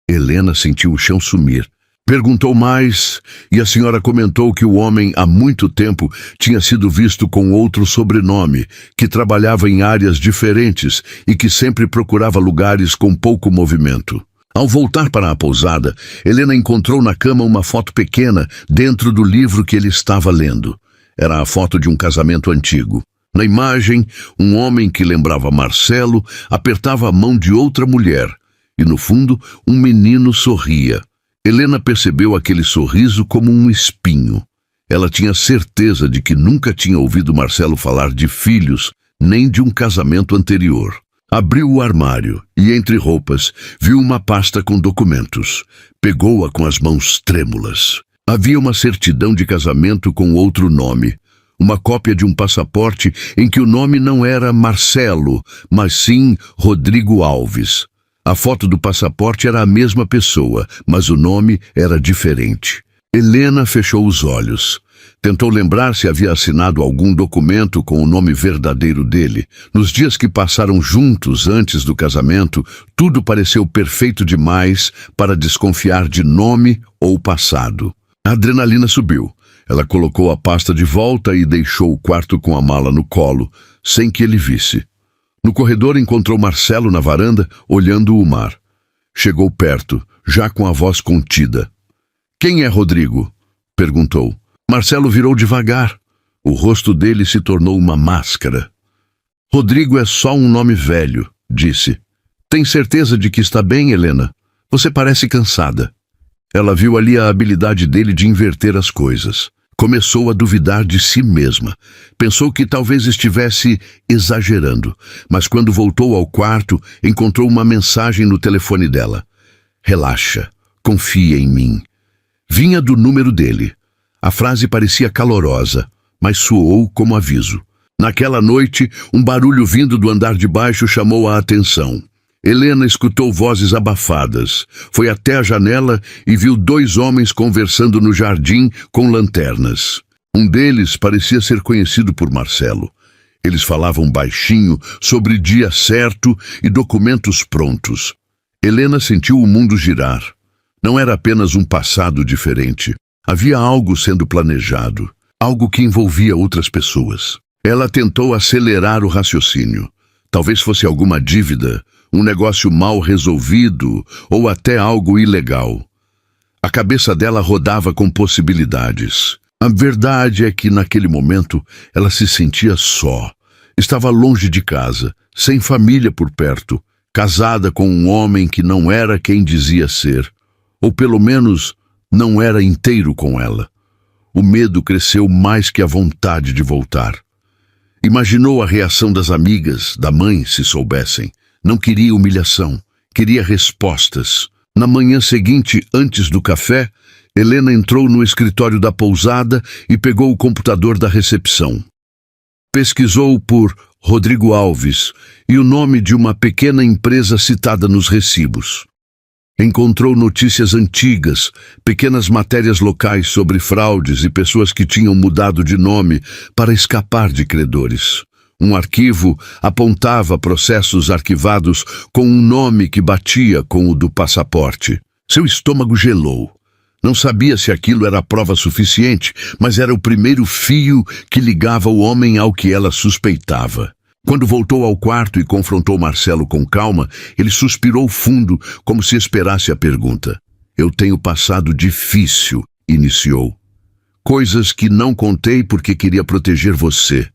Helena sentiu o chão sumir. Perguntou mais, e a senhora comentou que o homem há muito tempo tinha sido visto com outro sobrenome, que trabalhava em áreas diferentes e que sempre procurava lugares com pouco movimento. Ao voltar para a pousada, Helena encontrou na cama uma foto pequena dentro do livro que ele estava lendo. Era a foto de um casamento antigo. Na imagem, um homem que lembrava Marcelo apertava a mão de outra mulher, e no fundo, um menino sorria. Helena percebeu aquele sorriso como um espinho. Ela tinha certeza de que nunca tinha ouvido Marcelo falar de filhos, nem de um casamento anterior. Abriu o armário e, entre roupas, viu uma pasta com documentos. Pegou-a com as mãos trêmulas. Havia uma certidão de casamento com outro nome. Uma cópia de um passaporte em que o nome não era Marcelo, mas sim Rodrigo Alves. A foto do passaporte era a mesma pessoa, mas o nome era diferente. Helena fechou os olhos. Tentou lembrar se havia assinado algum documento com o nome verdadeiro dele. Nos dias que passaram juntos antes do casamento, tudo pareceu perfeito demais para desconfiar de nome ou passado. A adrenalina subiu. Ela colocou a pasta de volta e deixou o quarto com a mala no colo, sem que ele visse. No corredor encontrou Marcelo na varanda, olhando o mar. Chegou perto, já com a voz contida. Quem é Rodrigo? Perguntou. Marcelo virou devagar. O rosto dele se tornou uma máscara. Rodrigo é só um nome velho, disse. Tem certeza de que está bem, Helena? Você parece cansada. Ela viu ali a habilidade dele de inverter as coisas. Começou a duvidar de si mesma. Pensou que talvez estivesse exagerando, mas quando voltou ao quarto, encontrou uma mensagem no telefone dela. Relaxa, confia em mim. Vinha do número dele. A frase parecia calorosa, mas soou como aviso. Naquela noite, um barulho vindo do andar de baixo chamou a atenção. Helena escutou vozes abafadas. Foi até a janela e viu 2 homens conversando no jardim com lanternas. Um deles parecia ser conhecido por Marcelo. Eles falavam baixinho sobre dia certo e documentos prontos. Helena sentiu o mundo girar. Não era apenas um passado diferente. Havia algo sendo planejado, algo que envolvia outras pessoas. Ela tentou acelerar o raciocínio. Talvez fosse alguma dívida, um negócio mal resolvido ou até algo ilegal. A cabeça dela rodava com possibilidades. A verdade é que naquele momento ela se sentia só. Estava longe de casa, sem família por perto, casada com um homem que não era quem dizia ser, ou pelo menos não era inteiro com ela. O medo cresceu mais que a vontade de voltar. Imaginou a reação das amigas, da mãe, se soubessem. Não queria humilhação, queria respostas. Na manhã seguinte, antes do café, Helena entrou no escritório da pousada e pegou o computador da recepção. Pesquisou por Rodrigo Alves e o nome de uma pequena empresa citada nos recibos. Encontrou notícias antigas, pequenas matérias locais sobre fraudes e pessoas que tinham mudado de nome para escapar de credores. Um arquivo apontava processos arquivados com um nome que batia com o do passaporte. Seu estômago gelou. Não sabia se aquilo era prova suficiente, mas era o primeiro fio que ligava o homem ao que ela suspeitava. Quando voltou ao quarto e confrontou Marcelo com calma, ele suspirou fundo, como se esperasse a pergunta. Eu tenho passado difícil, iniciou. Coisas que não contei porque queria proteger você.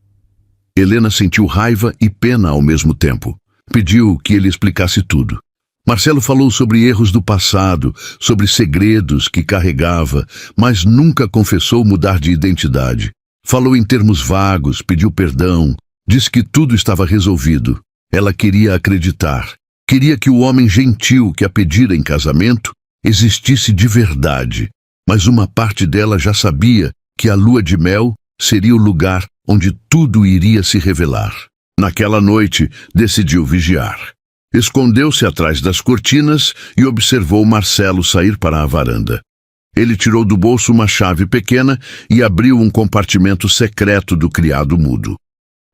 Helena sentiu raiva e pena ao mesmo tempo. Pediu que ele explicasse tudo. Marcelo falou sobre erros do passado, sobre segredos que carregava, mas nunca confessou mudar de identidade. Falou em termos vagos, pediu perdão. Disse que tudo estava resolvido. Ela queria acreditar. Queria que o homem gentil que a pedira em casamento existisse de verdade. Mas uma parte dela já sabia que a lua de mel seria o lugar onde tudo iria se revelar. Naquela noite, decidiu vigiar. Escondeu-se atrás das cortinas e observou Marcelo sair para a varanda. Ele tirou do bolso uma chave pequena e abriu um compartimento secreto do criado mudo.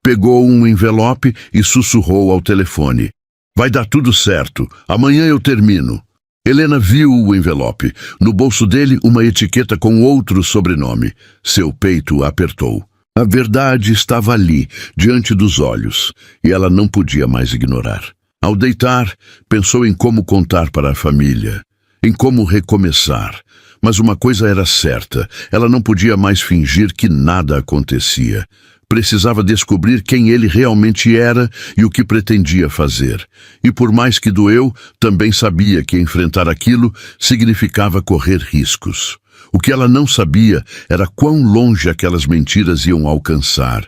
Pegou um envelope e sussurrou ao telefone. Vai dar tudo certo. Amanhã eu termino. Helena viu o envelope. No bolso dele, uma etiqueta com outro sobrenome. Seu peito apertou. A verdade estava ali, diante dos olhos, e ela não podia mais ignorar. Ao deitar, pensou em como contar para a família, em como recomeçar. Mas uma coisa era certa, ela não podia mais fingir que nada acontecia. Precisava descobrir quem ele realmente era e o que pretendia fazer. E por mais que doeu, também sabia que enfrentar aquilo significava correr riscos. O que ela não sabia era quão longe aquelas mentiras iam alcançar.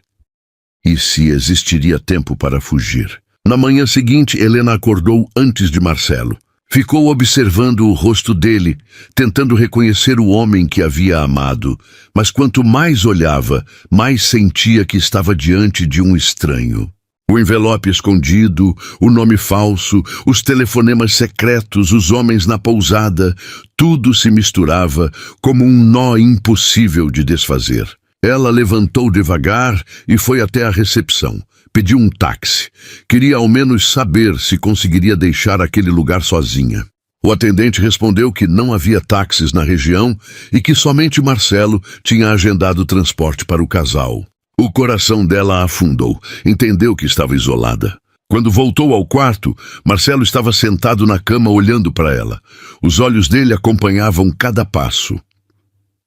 E se existiria tempo para fugir. Na manhã seguinte, Helena acordou antes de Marcelo. Ficou observando o rosto dele, tentando reconhecer o homem que havia amado. Mas quanto mais olhava, mais sentia que estava diante de um estranho. O envelope escondido, o nome falso, os telefonemas secretos, os homens na pousada, tudo se misturava como um nó impossível de desfazer. Ela levantou devagar e foi até a recepção. Pediu um táxi. Queria ao menos saber se conseguiria deixar aquele lugar sozinha. O atendente respondeu que não havia táxis na região e que somente Marcelo tinha agendado transporte para o casal. O coração dela afundou. Entendeu que estava isolada. Quando voltou ao quarto, Marcelo estava sentado na cama olhando para ela. Os olhos dele acompanhavam cada passo.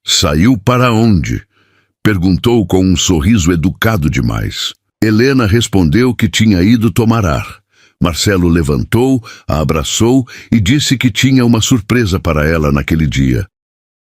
"Saiu para onde?" perguntou com um sorriso educado demais. Helena respondeu que tinha ido tomar ar. Marcelo levantou, a abraçou e disse que tinha uma surpresa para ela naquele dia.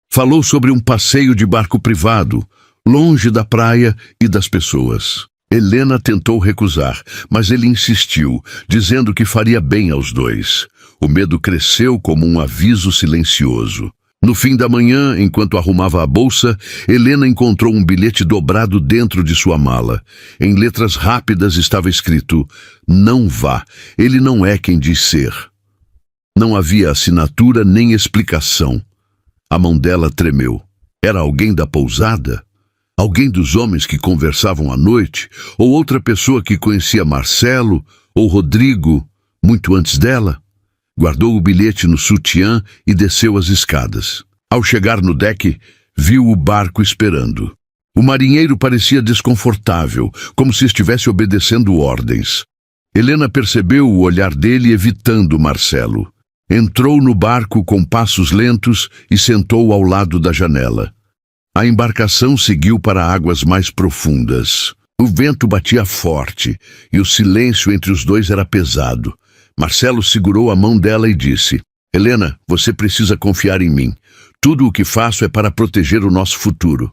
Falou sobre um passeio de barco privado, longe da praia e das pessoas. Helena tentou recusar, mas ele insistiu, dizendo que faria bem aos dois. O medo cresceu como um aviso silencioso. No fim da manhã, enquanto arrumava a bolsa, Helena encontrou um bilhete dobrado dentro de sua mala. Em letras rápidas estava escrito: "Não vá, ele não é quem diz ser." Não havia assinatura nem explicação. A mão dela tremeu. Era alguém da pousada? Alguém dos homens que conversavam à noite? Ou outra pessoa que conhecia Marcelo ou Rodrigo muito antes dela? Guardou o bilhete no sutiã e desceu as escadas. Ao chegar no deck, viu o barco esperando. O marinheiro parecia desconfortável, como se estivesse obedecendo ordens. Helena percebeu o olhar dele evitando Marcelo. Entrou no barco com passos lentos e sentou ao lado da janela. A embarcação seguiu para águas mais profundas. O vento batia forte e o silêncio entre os dois era pesado. Marcelo segurou a mão dela e disse: "Helena, você precisa confiar em mim. Tudo o que faço é para proteger o nosso futuro."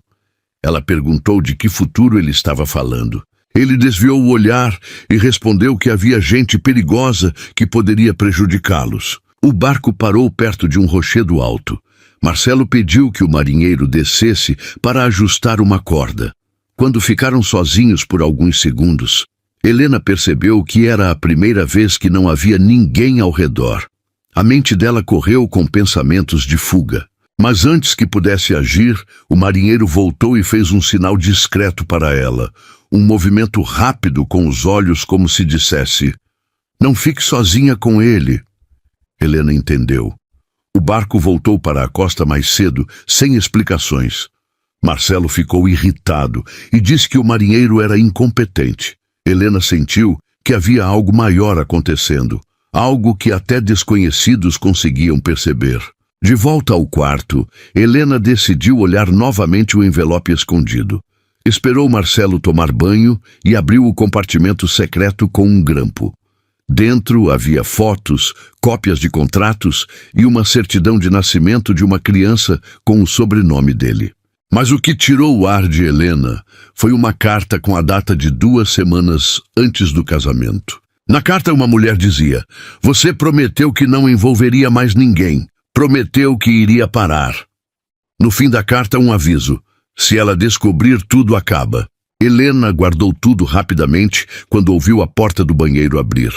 Ela perguntou de que futuro ele estava falando. Ele desviou o olhar e respondeu que havia gente perigosa que poderia prejudicá-los. O barco parou perto de um rochedo alto. Marcelo pediu que o marinheiro descesse para ajustar uma corda. Quando ficaram sozinhos por alguns segundos, Helena percebeu que era a primeira vez que não havia ninguém ao redor. A mente dela correu com pensamentos de fuga. Mas antes que pudesse agir, o marinheiro voltou e fez um sinal discreto para ela. Um movimento rápido com os olhos como se dissesse: "Não fique sozinha com ele." Helena entendeu. O barco voltou para a costa mais cedo, sem explicações. Marcelo ficou irritado e disse que o marinheiro era incompetente. Helena sentiu que havia algo maior acontecendo, algo que até desconhecidos conseguiam perceber. De volta ao quarto, Helena decidiu olhar novamente o envelope escondido. Esperou Marcelo tomar banho e abriu o compartimento secreto com um grampo. Dentro havia fotos, cópias de contratos e uma certidão de nascimento de uma criança com o sobrenome dele. Mas o que tirou o ar de Helena foi uma carta com a data de 2 semanas antes do casamento. Na carta, uma mulher dizia: "Você prometeu que não envolveria mais ninguém. Prometeu que iria parar." No fim da carta, um aviso: "Se ela descobrir, tudo acaba." Helena guardou tudo rapidamente quando ouviu a porta do banheiro abrir.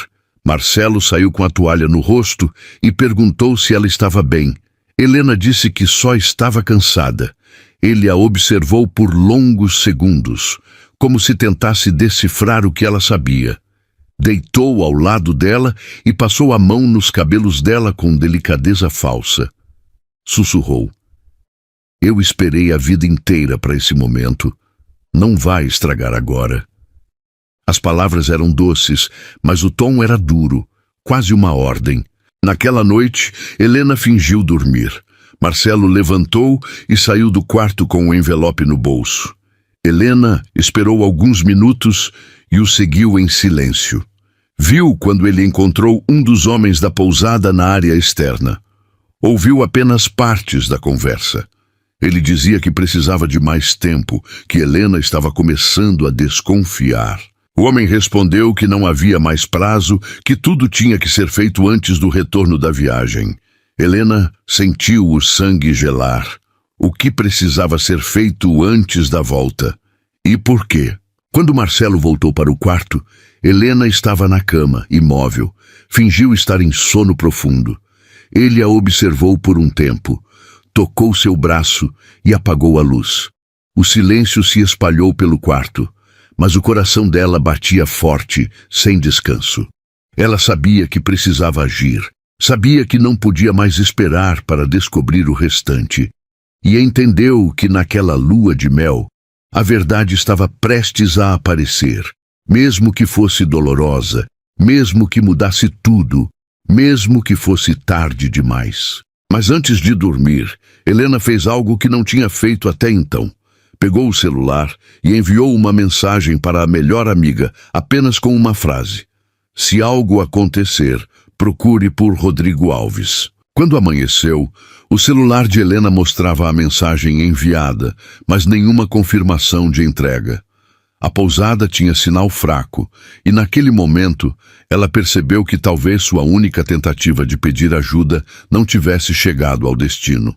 Marcelo saiu com a toalha no rosto e perguntou se ela estava bem. Helena disse que só estava cansada. Ele a observou por longos segundos, como se tentasse decifrar o que ela sabia. Deitou ao lado dela e passou a mão nos cabelos dela com delicadeza falsa. Sussurrou: "Eu esperei a vida inteira para esse momento. Não vai estragar agora." As palavras eram doces, mas o tom era duro, quase uma ordem. Naquela noite, Helena fingiu dormir. Marcelo levantou e saiu do quarto com o envelope no bolso. Helena esperou alguns minutos e o seguiu em silêncio. Viu quando ele encontrou um dos homens da pousada na área externa. Ouviu apenas partes da conversa. Ele dizia que precisava de mais tempo, que Helena estava começando a desconfiar. O homem respondeu que não havia mais prazo, que tudo tinha que ser feito antes do retorno da viagem. Helena sentiu o sangue gelar. O que precisava ser feito antes da volta? E por quê? Quando Marcelo voltou para o quarto, Helena estava na cama, imóvel. Fingiu estar em sono profundo. Ele a observou por um tempo. Tocou seu braço e apagou a luz. O silêncio se espalhou pelo quarto, mas o coração dela batia forte, sem descanso. Ela sabia que precisava agir. Sabia que não podia mais esperar para descobrir o restante. E entendeu que naquela lua de mel, a verdade estava prestes a aparecer. Mesmo que fosse dolorosa, mesmo que mudasse tudo, mesmo que fosse tarde demais. Mas antes de dormir, Helena fez algo que não tinha feito até então. Pegou o celular e enviou uma mensagem para a melhor amiga, apenas com uma frase: "Se algo acontecer, procure por Rodrigo Alves." Quando amanheceu, o celular de Helena mostrava a mensagem enviada, mas nenhuma confirmação de entrega. A pousada tinha sinal fraco, e naquele momento ela percebeu que talvez sua única tentativa de pedir ajuda não tivesse chegado ao destino.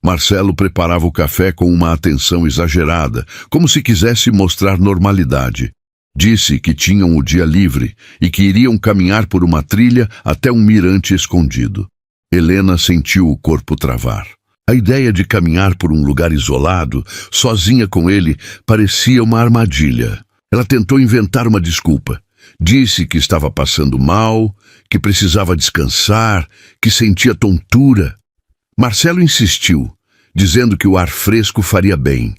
Marcelo preparava o café com uma atenção exagerada, como se quisesse mostrar normalidade. Disse que tinham o dia livre e que iriam caminhar por uma trilha até um mirante escondido. Helena sentiu o corpo travar. A ideia de caminhar por um lugar isolado, sozinha com ele, parecia uma armadilha. Ela tentou inventar uma desculpa. Disse que estava passando mal, que precisava descansar, que sentia tontura. Marcelo insistiu, dizendo que o ar fresco faria bem.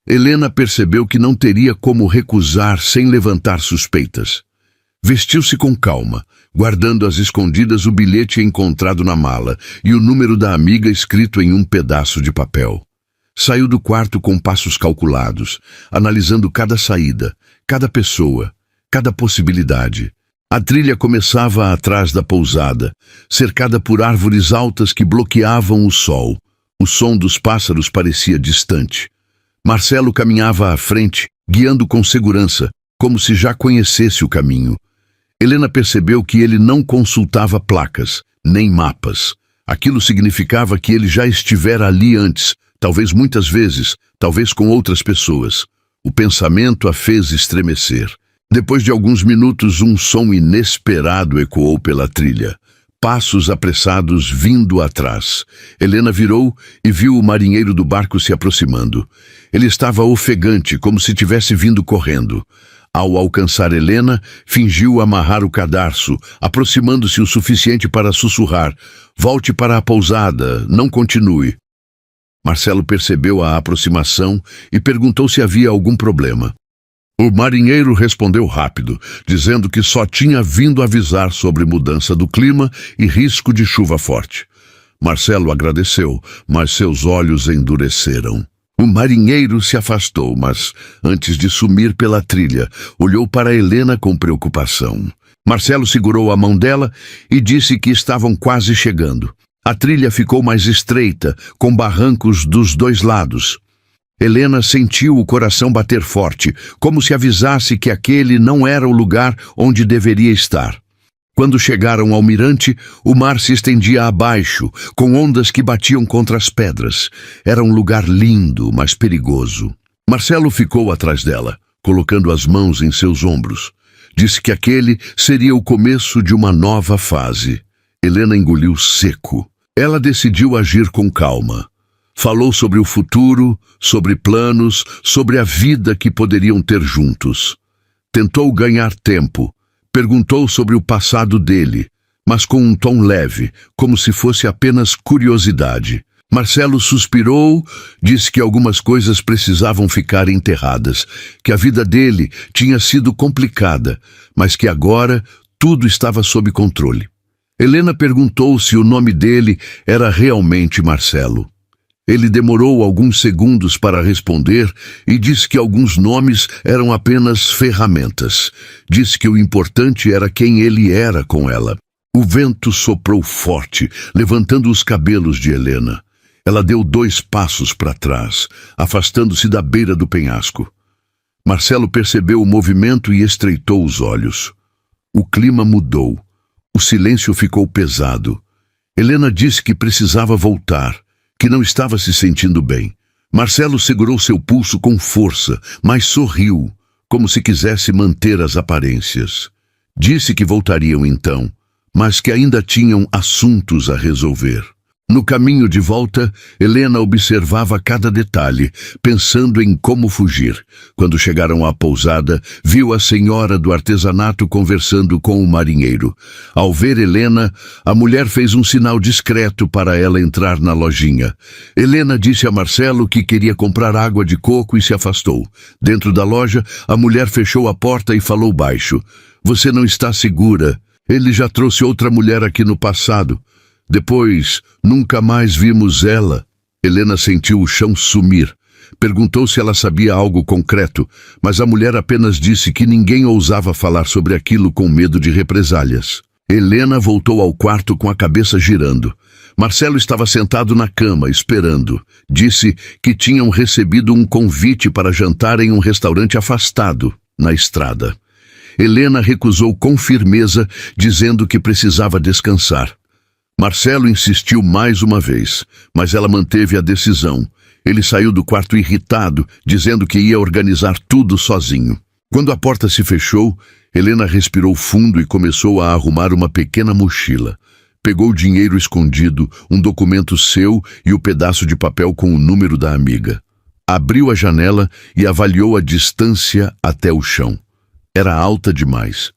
Helena percebeu que não teria como recusar sem levantar suspeitas. Vestiu-se com calma, guardando às escondidas o bilhete encontrado na mala e o número da amiga escrito em um pedaço de papel. Saiu do quarto com passos calculados, analisando cada saída, cada pessoa, cada possibilidade. A trilha começava atrás da pousada, cercada por árvores altas que bloqueavam o sol. O som dos pássaros parecia distante. Marcelo caminhava à frente, guiando com segurança, como se já conhecesse o caminho. Helena percebeu que ele não consultava placas, nem mapas. Aquilo significava que ele já estivera ali antes, talvez muitas vezes, talvez com outras pessoas. O pensamento a fez estremecer. Depois de alguns minutos, um som inesperado ecoou pela trilha. Passos apressados vindo atrás. Helena virou e viu o marinheiro do barco se aproximando. Ele estava ofegante, como se tivesse vindo correndo. Ao alcançar Helena, fingiu amarrar o cadarço, aproximando-se o suficiente para sussurrar: "Volte para a pousada, não continue." Marcelo percebeu a aproximação e perguntou se havia algum problema. O marinheiro respondeu rápido, dizendo que só tinha vindo avisar sobre mudança do clima e risco de chuva forte. Marcelo agradeceu, mas seus olhos endureceram. O marinheiro se afastou, mas, antes de sumir pela trilha, olhou para Helena com preocupação. Marcelo segurou a mão dela e disse que estavam quase chegando. A trilha ficou mais estreita, com barrancos dos dois lados. Helena sentiu o coração bater forte, como se avisasse que aquele não era o lugar onde deveria estar. Quando chegaram ao mirante, o mar se estendia abaixo, com ondas que batiam contra as pedras. Era um lugar lindo, mas perigoso. Marcelo ficou atrás dela, colocando as mãos em seus ombros. Disse que aquele seria o começo de uma nova fase. Helena engoliu seco. Ela decidiu agir com calma. Falou sobre o futuro, sobre planos, sobre a vida que poderiam ter juntos. Tentou ganhar tempo. Perguntou sobre o passado dele, mas com um tom leve, como se fosse apenas curiosidade. Marcelo suspirou, disse que algumas coisas precisavam ficar enterradas, que a vida dele tinha sido complicada, mas que agora tudo estava sob controle. Helena perguntou se o nome dele era realmente Marcelo. Ele demorou alguns segundos para responder e disse que alguns nomes eram apenas ferramentas. Disse que o importante era quem ele era com ela. O vento soprou forte, levantando os cabelos de Helena. Ela deu 2 passos para trás, afastando-se da beira do penhasco. Marcelo percebeu o movimento e estreitou os olhos. O clima mudou. O silêncio ficou pesado. Helena disse que precisava voltar, que não estava se sentindo bem. Marcelo segurou seu pulso com força, mas sorriu, como se quisesse manter as aparências. Disse que voltariam então, mas que ainda tinham assuntos a resolver. No caminho de volta, Helena observava cada detalhe, pensando em como fugir. Quando chegaram à pousada, viu a senhora do artesanato conversando com o marinheiro. Ao ver Helena, a mulher fez um sinal discreto para ela entrar na lojinha. Helena disse a Marcelo que queria comprar água de coco e se afastou. Dentro da loja, a mulher fechou a porta e falou baixo: "Você não está segura. Ele já trouxe outra mulher aqui no passado. Depois, nunca mais vimos ela." Helena sentiu o chão sumir. Perguntou se ela sabia algo concreto, mas a mulher apenas disse que ninguém ousava falar sobre aquilo com medo de represálias. Helena voltou ao quarto com a cabeça girando. Marcelo estava sentado na cama, esperando. Disse que tinham recebido um convite para jantar em um restaurante afastado, na estrada. Helena recusou com firmeza, dizendo que precisava descansar. Marcelo insistiu mais uma vez, mas ela manteve a decisão. Ele saiu do quarto irritado, dizendo que ia organizar tudo sozinho. Quando a porta se fechou, Helena respirou fundo e começou a arrumar uma pequena mochila. Pegou o dinheiro escondido, um documento seu e o pedaço de papel com o número da amiga. Abriu a janela e avaliou a distância até o chão. Era alta demais.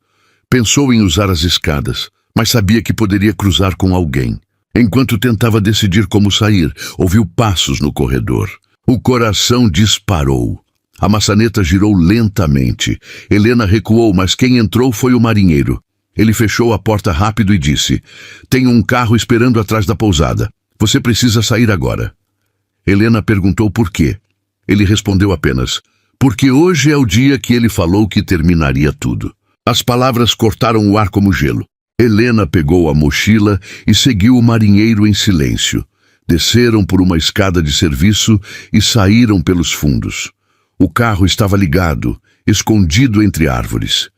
Pensou em usar as escadas, mas sabia que poderia cruzar com alguém. Enquanto tentava decidir como sair, ouviu passos no corredor. O coração disparou. A maçaneta girou lentamente. Helena recuou, mas quem entrou foi o marinheiro. Ele fechou a porta rápido e disse: "Tenho um carro esperando atrás da pousada. Você precisa sair agora." Helena perguntou por quê. Ele respondeu apenas: "Porque hoje é o dia que ele falou que terminaria tudo." As palavras cortaram o ar como gelo. Helena pegou a mochila e seguiu o marinheiro em silêncio. Desceram por uma escada de serviço e saíram pelos fundos. O carro estava ligado, escondido entre árvores.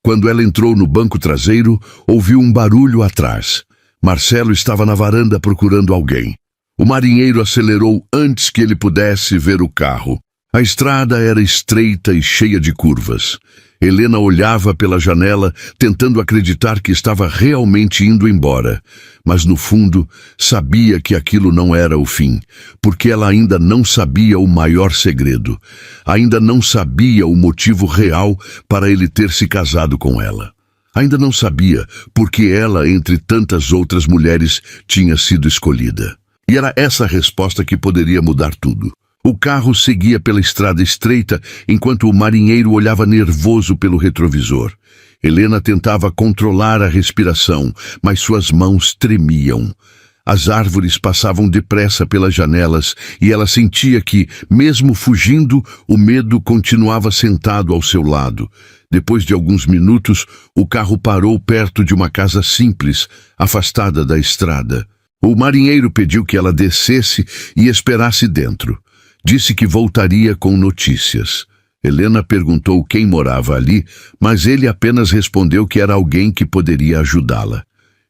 Quando ela entrou no banco traseiro, ouviu um barulho atrás. Marcelo estava na varanda procurando alguém. O marinheiro acelerou antes que ele pudesse ver o carro. A estrada era estreita e cheia de curvas. Helena olhava pela janela, tentando acreditar que estava realmente indo embora. Mas no fundo, sabia que aquilo não era o fim, porque ela ainda não sabia o maior segredo. Ainda não sabia o motivo real para ele ter se casado com ela. Ainda não sabia porque ela, entre tantas outras mulheres, tinha sido escolhida. E era essa resposta que poderia mudar tudo. O carro seguia pela estrada estreita, enquanto o marinheiro olhava nervoso pelo retrovisor. Helena tentava controlar a respiração, mas suas mãos tremiam. As árvores passavam depressa pelas janelas e ela sentia que, mesmo fugindo, o medo continuava sentado ao seu lado. Depois de alguns minutos, o carro parou perto de uma casa simples, afastada da estrada. O marinheiro pediu que ela descesse e esperasse dentro. Disse que voltaria com notícias. Helena perguntou quem morava ali, mas ele apenas respondeu que era alguém que poderia ajudá-la.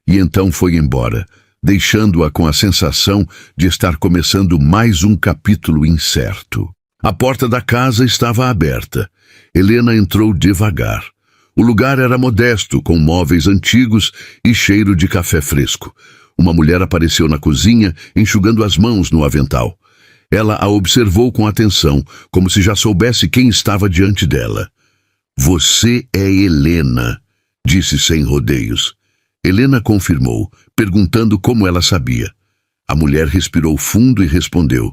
E então foi embora, deixando-a com a sensação de estar começando mais um capítulo incerto. A porta da casa estava aberta. Helena entrou devagar. O lugar era modesto, com móveis antigos e cheiro de café fresco. Uma mulher apareceu na cozinha, enxugando as mãos no avental. Ela a observou com atenção, como se já soubesse quem estava diante dela. "Você é Helena", disse sem rodeios. Helena confirmou, perguntando como ela sabia. A mulher respirou fundo e respondeu: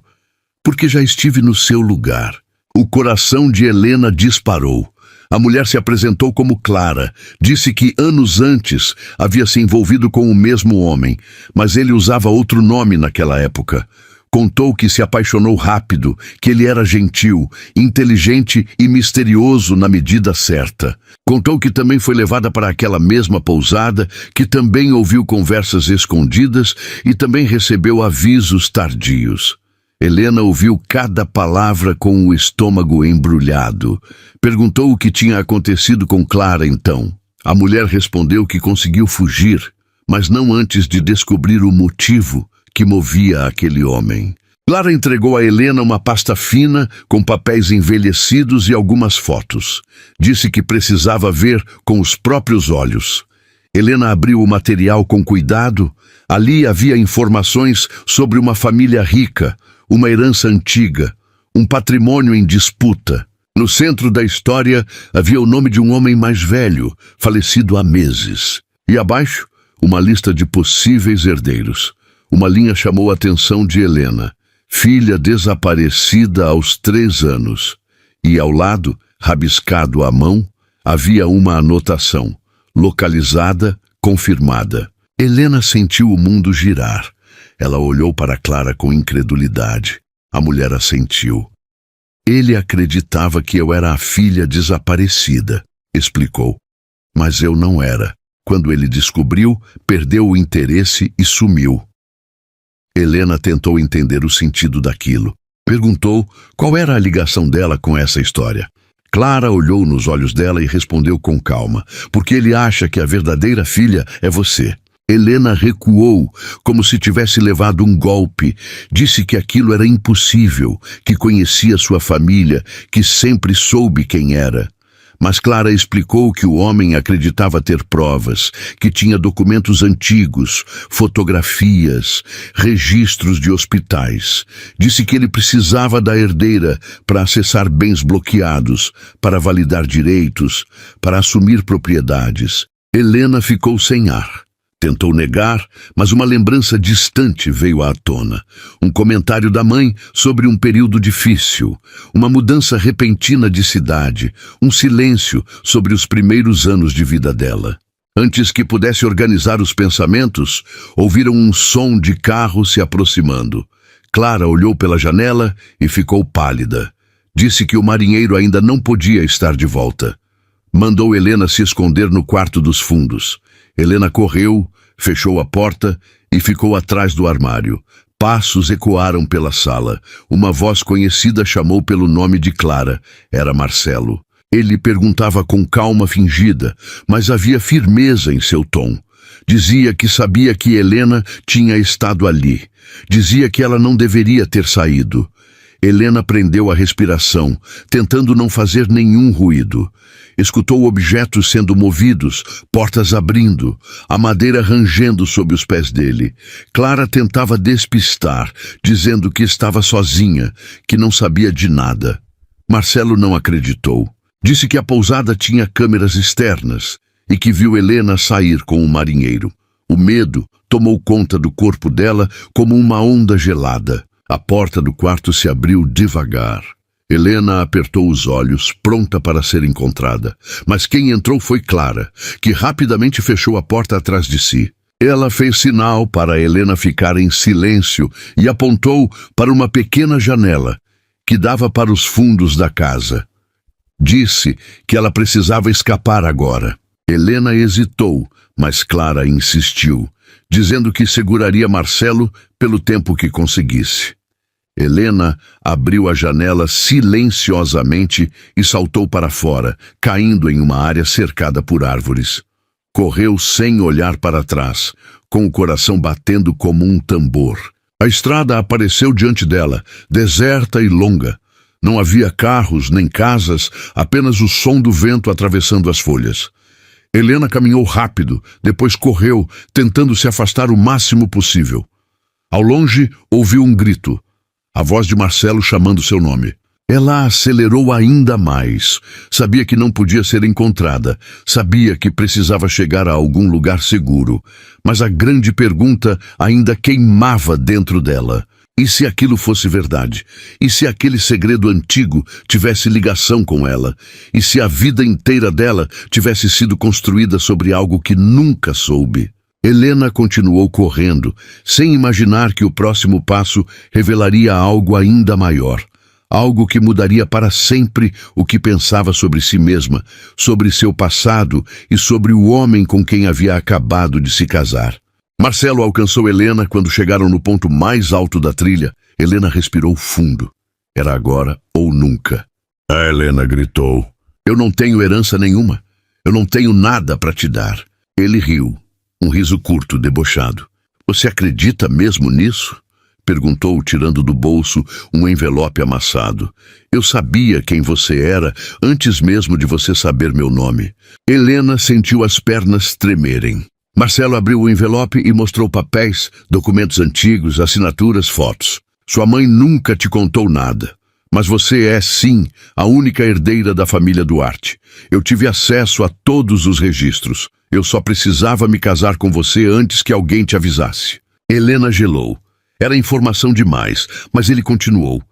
"Porque já estive no seu lugar." O coração de Helena disparou. A mulher se apresentou como Clara. Disse que anos antes havia se envolvido com o mesmo homem, mas ele usava outro nome naquela época. Contou que se apaixonou rápido, que ele era gentil, inteligente e misterioso na medida certa. Contou que também foi levada para aquela mesma pousada, que também ouviu conversas escondidas e também recebeu avisos tardios. Helena ouviu cada palavra com o estômago embrulhado. Perguntou o que tinha acontecido com Clara então. A mulher respondeu que conseguiu fugir, mas não antes de descobrir o motivo que movia aquele homem. Clara entregou a Helena uma pasta fina com papéis envelhecidos e algumas fotos. Disse que precisava ver com os próprios olhos. Helena abriu o material com cuidado. Ali havia informações sobre uma família rica, uma herança antiga, um patrimônio em disputa. No centro da história havia o nome de um homem mais velho, falecido há meses. E abaixo, uma lista de possíveis herdeiros. Uma linha chamou a atenção de Helena. Filha desaparecida aos 3 anos. E ao lado, rabiscado à mão, havia uma anotação. Localizada, confirmada. Helena sentiu o mundo girar. Ela olhou para Clara com incredulidade. A mulher assentiu. Ele acreditava que eu era a filha desaparecida, explicou. Mas eu não era. Quando ele descobriu, perdeu o interesse e sumiu. Helena tentou entender o sentido daquilo. Perguntou qual era a ligação dela com essa história. Clara olhou nos olhos dela e respondeu com calma, porque ele acha que a verdadeira filha é você. Helena recuou, como se tivesse levado um golpe. Disse que aquilo era impossível, que conhecia sua família, que sempre soube quem era. Mas Clara explicou que o homem acreditava ter provas, que tinha documentos antigos, fotografias, registros de hospitais. Disse que ele precisava da herdeira para acessar bens bloqueados, para validar direitos, para assumir propriedades. Helena ficou sem ar. Tentou negar, mas uma lembrança distante veio à tona. Um comentário da mãe sobre um período difícil, uma mudança repentina de cidade, um silêncio sobre os primeiros anos de vida dela. Antes que pudesse organizar os pensamentos, ouviram um som de carro se aproximando. Clara olhou pela janela e ficou pálida. Disse que o marinheiro ainda não podia estar de volta. Mandou Helena se esconder no quarto dos fundos. Helena correu, fechou a porta e ficou atrás do armário. Passos ecoaram pela sala. Uma voz conhecida chamou pelo nome de Clara. Era Marcelo. Ele perguntava com calma fingida, mas havia firmeza em seu tom. Dizia que sabia que Helena tinha estado ali. Dizia que ela não deveria ter saído. Helena prendeu a respiração, tentando não fazer nenhum ruído. Escutou objetos sendo movidos, portas abrindo, a madeira rangendo sob os pés dele. Clara tentava despistar, dizendo que estava sozinha, que não sabia de nada. Marcelo não acreditou. Disse que a pousada tinha câmeras externas e que viu Helena sair com o marinheiro. O medo tomou conta do corpo dela como uma onda gelada. A porta do quarto se abriu devagar. Helena apertou os olhos, pronta para ser encontrada. Mas quem entrou foi Clara, que rapidamente fechou a porta atrás de si. Ela fez sinal para Helena ficar em silêncio e apontou para uma pequena janela que dava para os fundos da casa. Disse que ela precisava escapar agora. Helena hesitou, mas Clara insistiu, dizendo que seguraria Marcelo pelo tempo que conseguisse. Helena abriu a janela silenciosamente e saltou para fora, caindo em uma área cercada por árvores. Correu sem olhar para trás, com o coração batendo como um tambor. A estrada apareceu diante dela, deserta e longa. Não havia carros nem casas, apenas o som do vento atravessando as folhas. Helena caminhou rápido, depois correu, tentando se afastar o máximo possível. Ao longe, ouviu um grito. A voz de Marcelo chamando seu nome. Ela acelerou ainda mais. Sabia que não podia ser encontrada. Sabia que precisava chegar a algum lugar seguro. Mas a grande pergunta ainda queimava dentro dela. E se aquilo fosse verdade? E se aquele segredo antigo tivesse ligação com ela? E se a vida inteira dela tivesse sido construída sobre algo que nunca soube? Helena continuou correndo, sem imaginar que o próximo passo revelaria algo ainda maior. Algo que mudaria para sempre o que pensava sobre si mesma, sobre seu passado e sobre o homem com quem havia acabado de se casar. Marcelo alcançou Helena quando chegaram no ponto mais alto da trilha. Helena respirou fundo. Era agora ou nunca. A Helena gritou. Eu não tenho herança nenhuma. Eu não tenho nada para te dar. Ele riu. Um riso curto, debochado. Você acredita mesmo nisso? Perguntou, tirando do bolso um envelope amassado. Eu sabia quem você era antes mesmo de você saber meu nome. Helena sentiu as pernas tremerem. Marcelo abriu o envelope e mostrou papéis, documentos antigos, assinaturas, fotos. Sua mãe nunca te contou nada. Mas você é, sim, a única herdeira da família Duarte. Eu tive acesso a todos os registros. Eu só precisava me casar com você antes que alguém te avisasse. Helena gelou. Era informação demais, mas ele continuou.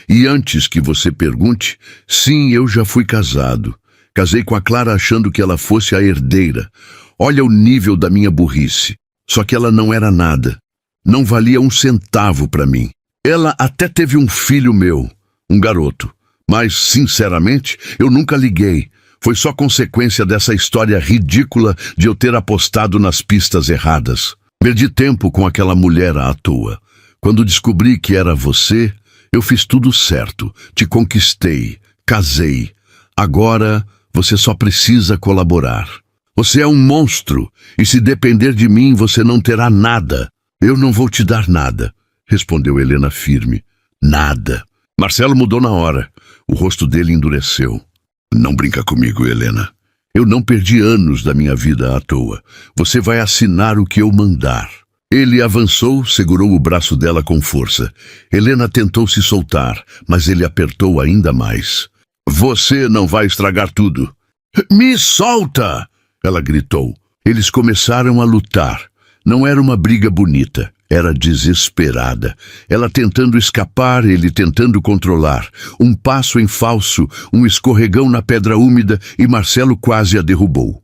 E antes que você pergunte, sim, eu já fui casado. Casei com a Clara achando que ela fosse a herdeira. Olha o nível da minha burrice. Só que ela não era nada. Não valia um centavo para mim. Ela até teve um filho meu, um garoto. Mas, sinceramente, eu nunca liguei. Foi só consequência dessa história ridícula de eu ter apostado nas pistas erradas. Perdi tempo com aquela mulher à toa. Quando descobri que era você, eu fiz tudo certo. Te conquistei, casei. Agora, você só precisa colaborar. Você é um monstro, e se depender de mim, você não terá nada. Eu não vou te dar nada, respondeu Helena firme. Nada. Marcelo mudou na hora. O rosto dele endureceu. Não brinca comigo, Helena. Eu não perdi anos da minha vida à toa. Você vai assinar o que eu mandar. Ele avançou, segurou o braço dela com força. Helena tentou se soltar, mas ele apertou ainda mais. Você não vai estragar tudo. Me solta! Ela gritou. Eles começaram a lutar. Não era uma briga bonita. Era desesperada. Ela tentando escapar, ele tentando controlar. Um passo em falso, um escorregão na pedra úmida e Marcelo quase a derrubou.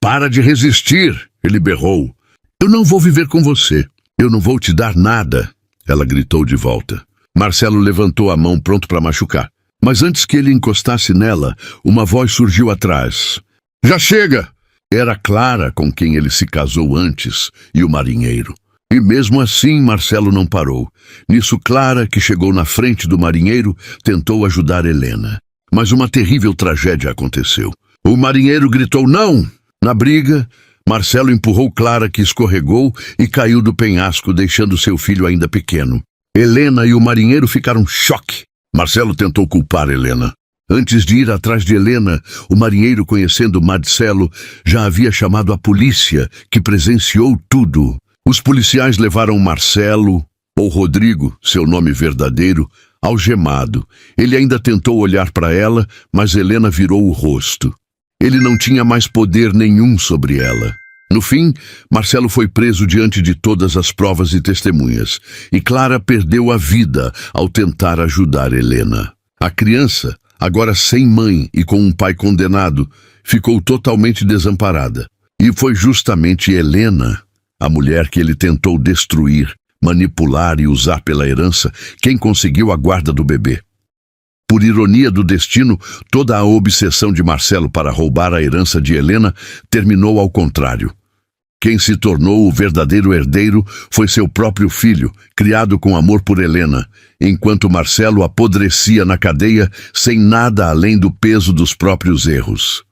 Para de resistir, ele berrou. Eu não vou viver com você. Eu não vou te dar nada, ela gritou de volta. Marcelo levantou a mão pronto para machucar. Mas antes que ele encostasse nela, uma voz surgiu atrás. Já chega! Era Clara com quem ele se casou antes e o marinheiro. E mesmo assim Marcelo não parou. Nisso Clara, que chegou na frente do marinheiro, tentou ajudar Helena. Mas uma terrível tragédia aconteceu. O marinheiro gritou não! Na briga, Marcelo empurrou Clara, que escorregou e caiu do penhasco, deixando seu filho ainda pequeno. Helena e o marinheiro ficaram em choque. Marcelo tentou culpar Helena. Antes de ir atrás de Helena, o marinheiro, conhecendo Marcelo, já havia chamado a polícia, que presenciou tudo. Os policiais levaram Marcelo, ou Rodrigo, seu nome verdadeiro, algemado. Ele ainda tentou olhar para ela, mas Helena virou o rosto. Ele não tinha mais poder nenhum sobre ela. No fim, Marcelo foi preso diante de todas as provas e testemunhas, e Clara perdeu a vida ao tentar ajudar Helena. A criança, agora sem mãe e com um pai condenado, ficou totalmente desamparada. E foi justamente Helena, a mulher que ele tentou destruir, manipular e usar pela herança, quem conseguiu a guarda do bebê. Por ironia do destino, toda a obsessão de Marcelo para roubar a herança de Helena terminou ao contrário. Quem se tornou o verdadeiro herdeiro foi seu próprio filho, criado com amor por Helena, enquanto Marcelo apodrecia na cadeia sem nada além do peso dos próprios erros.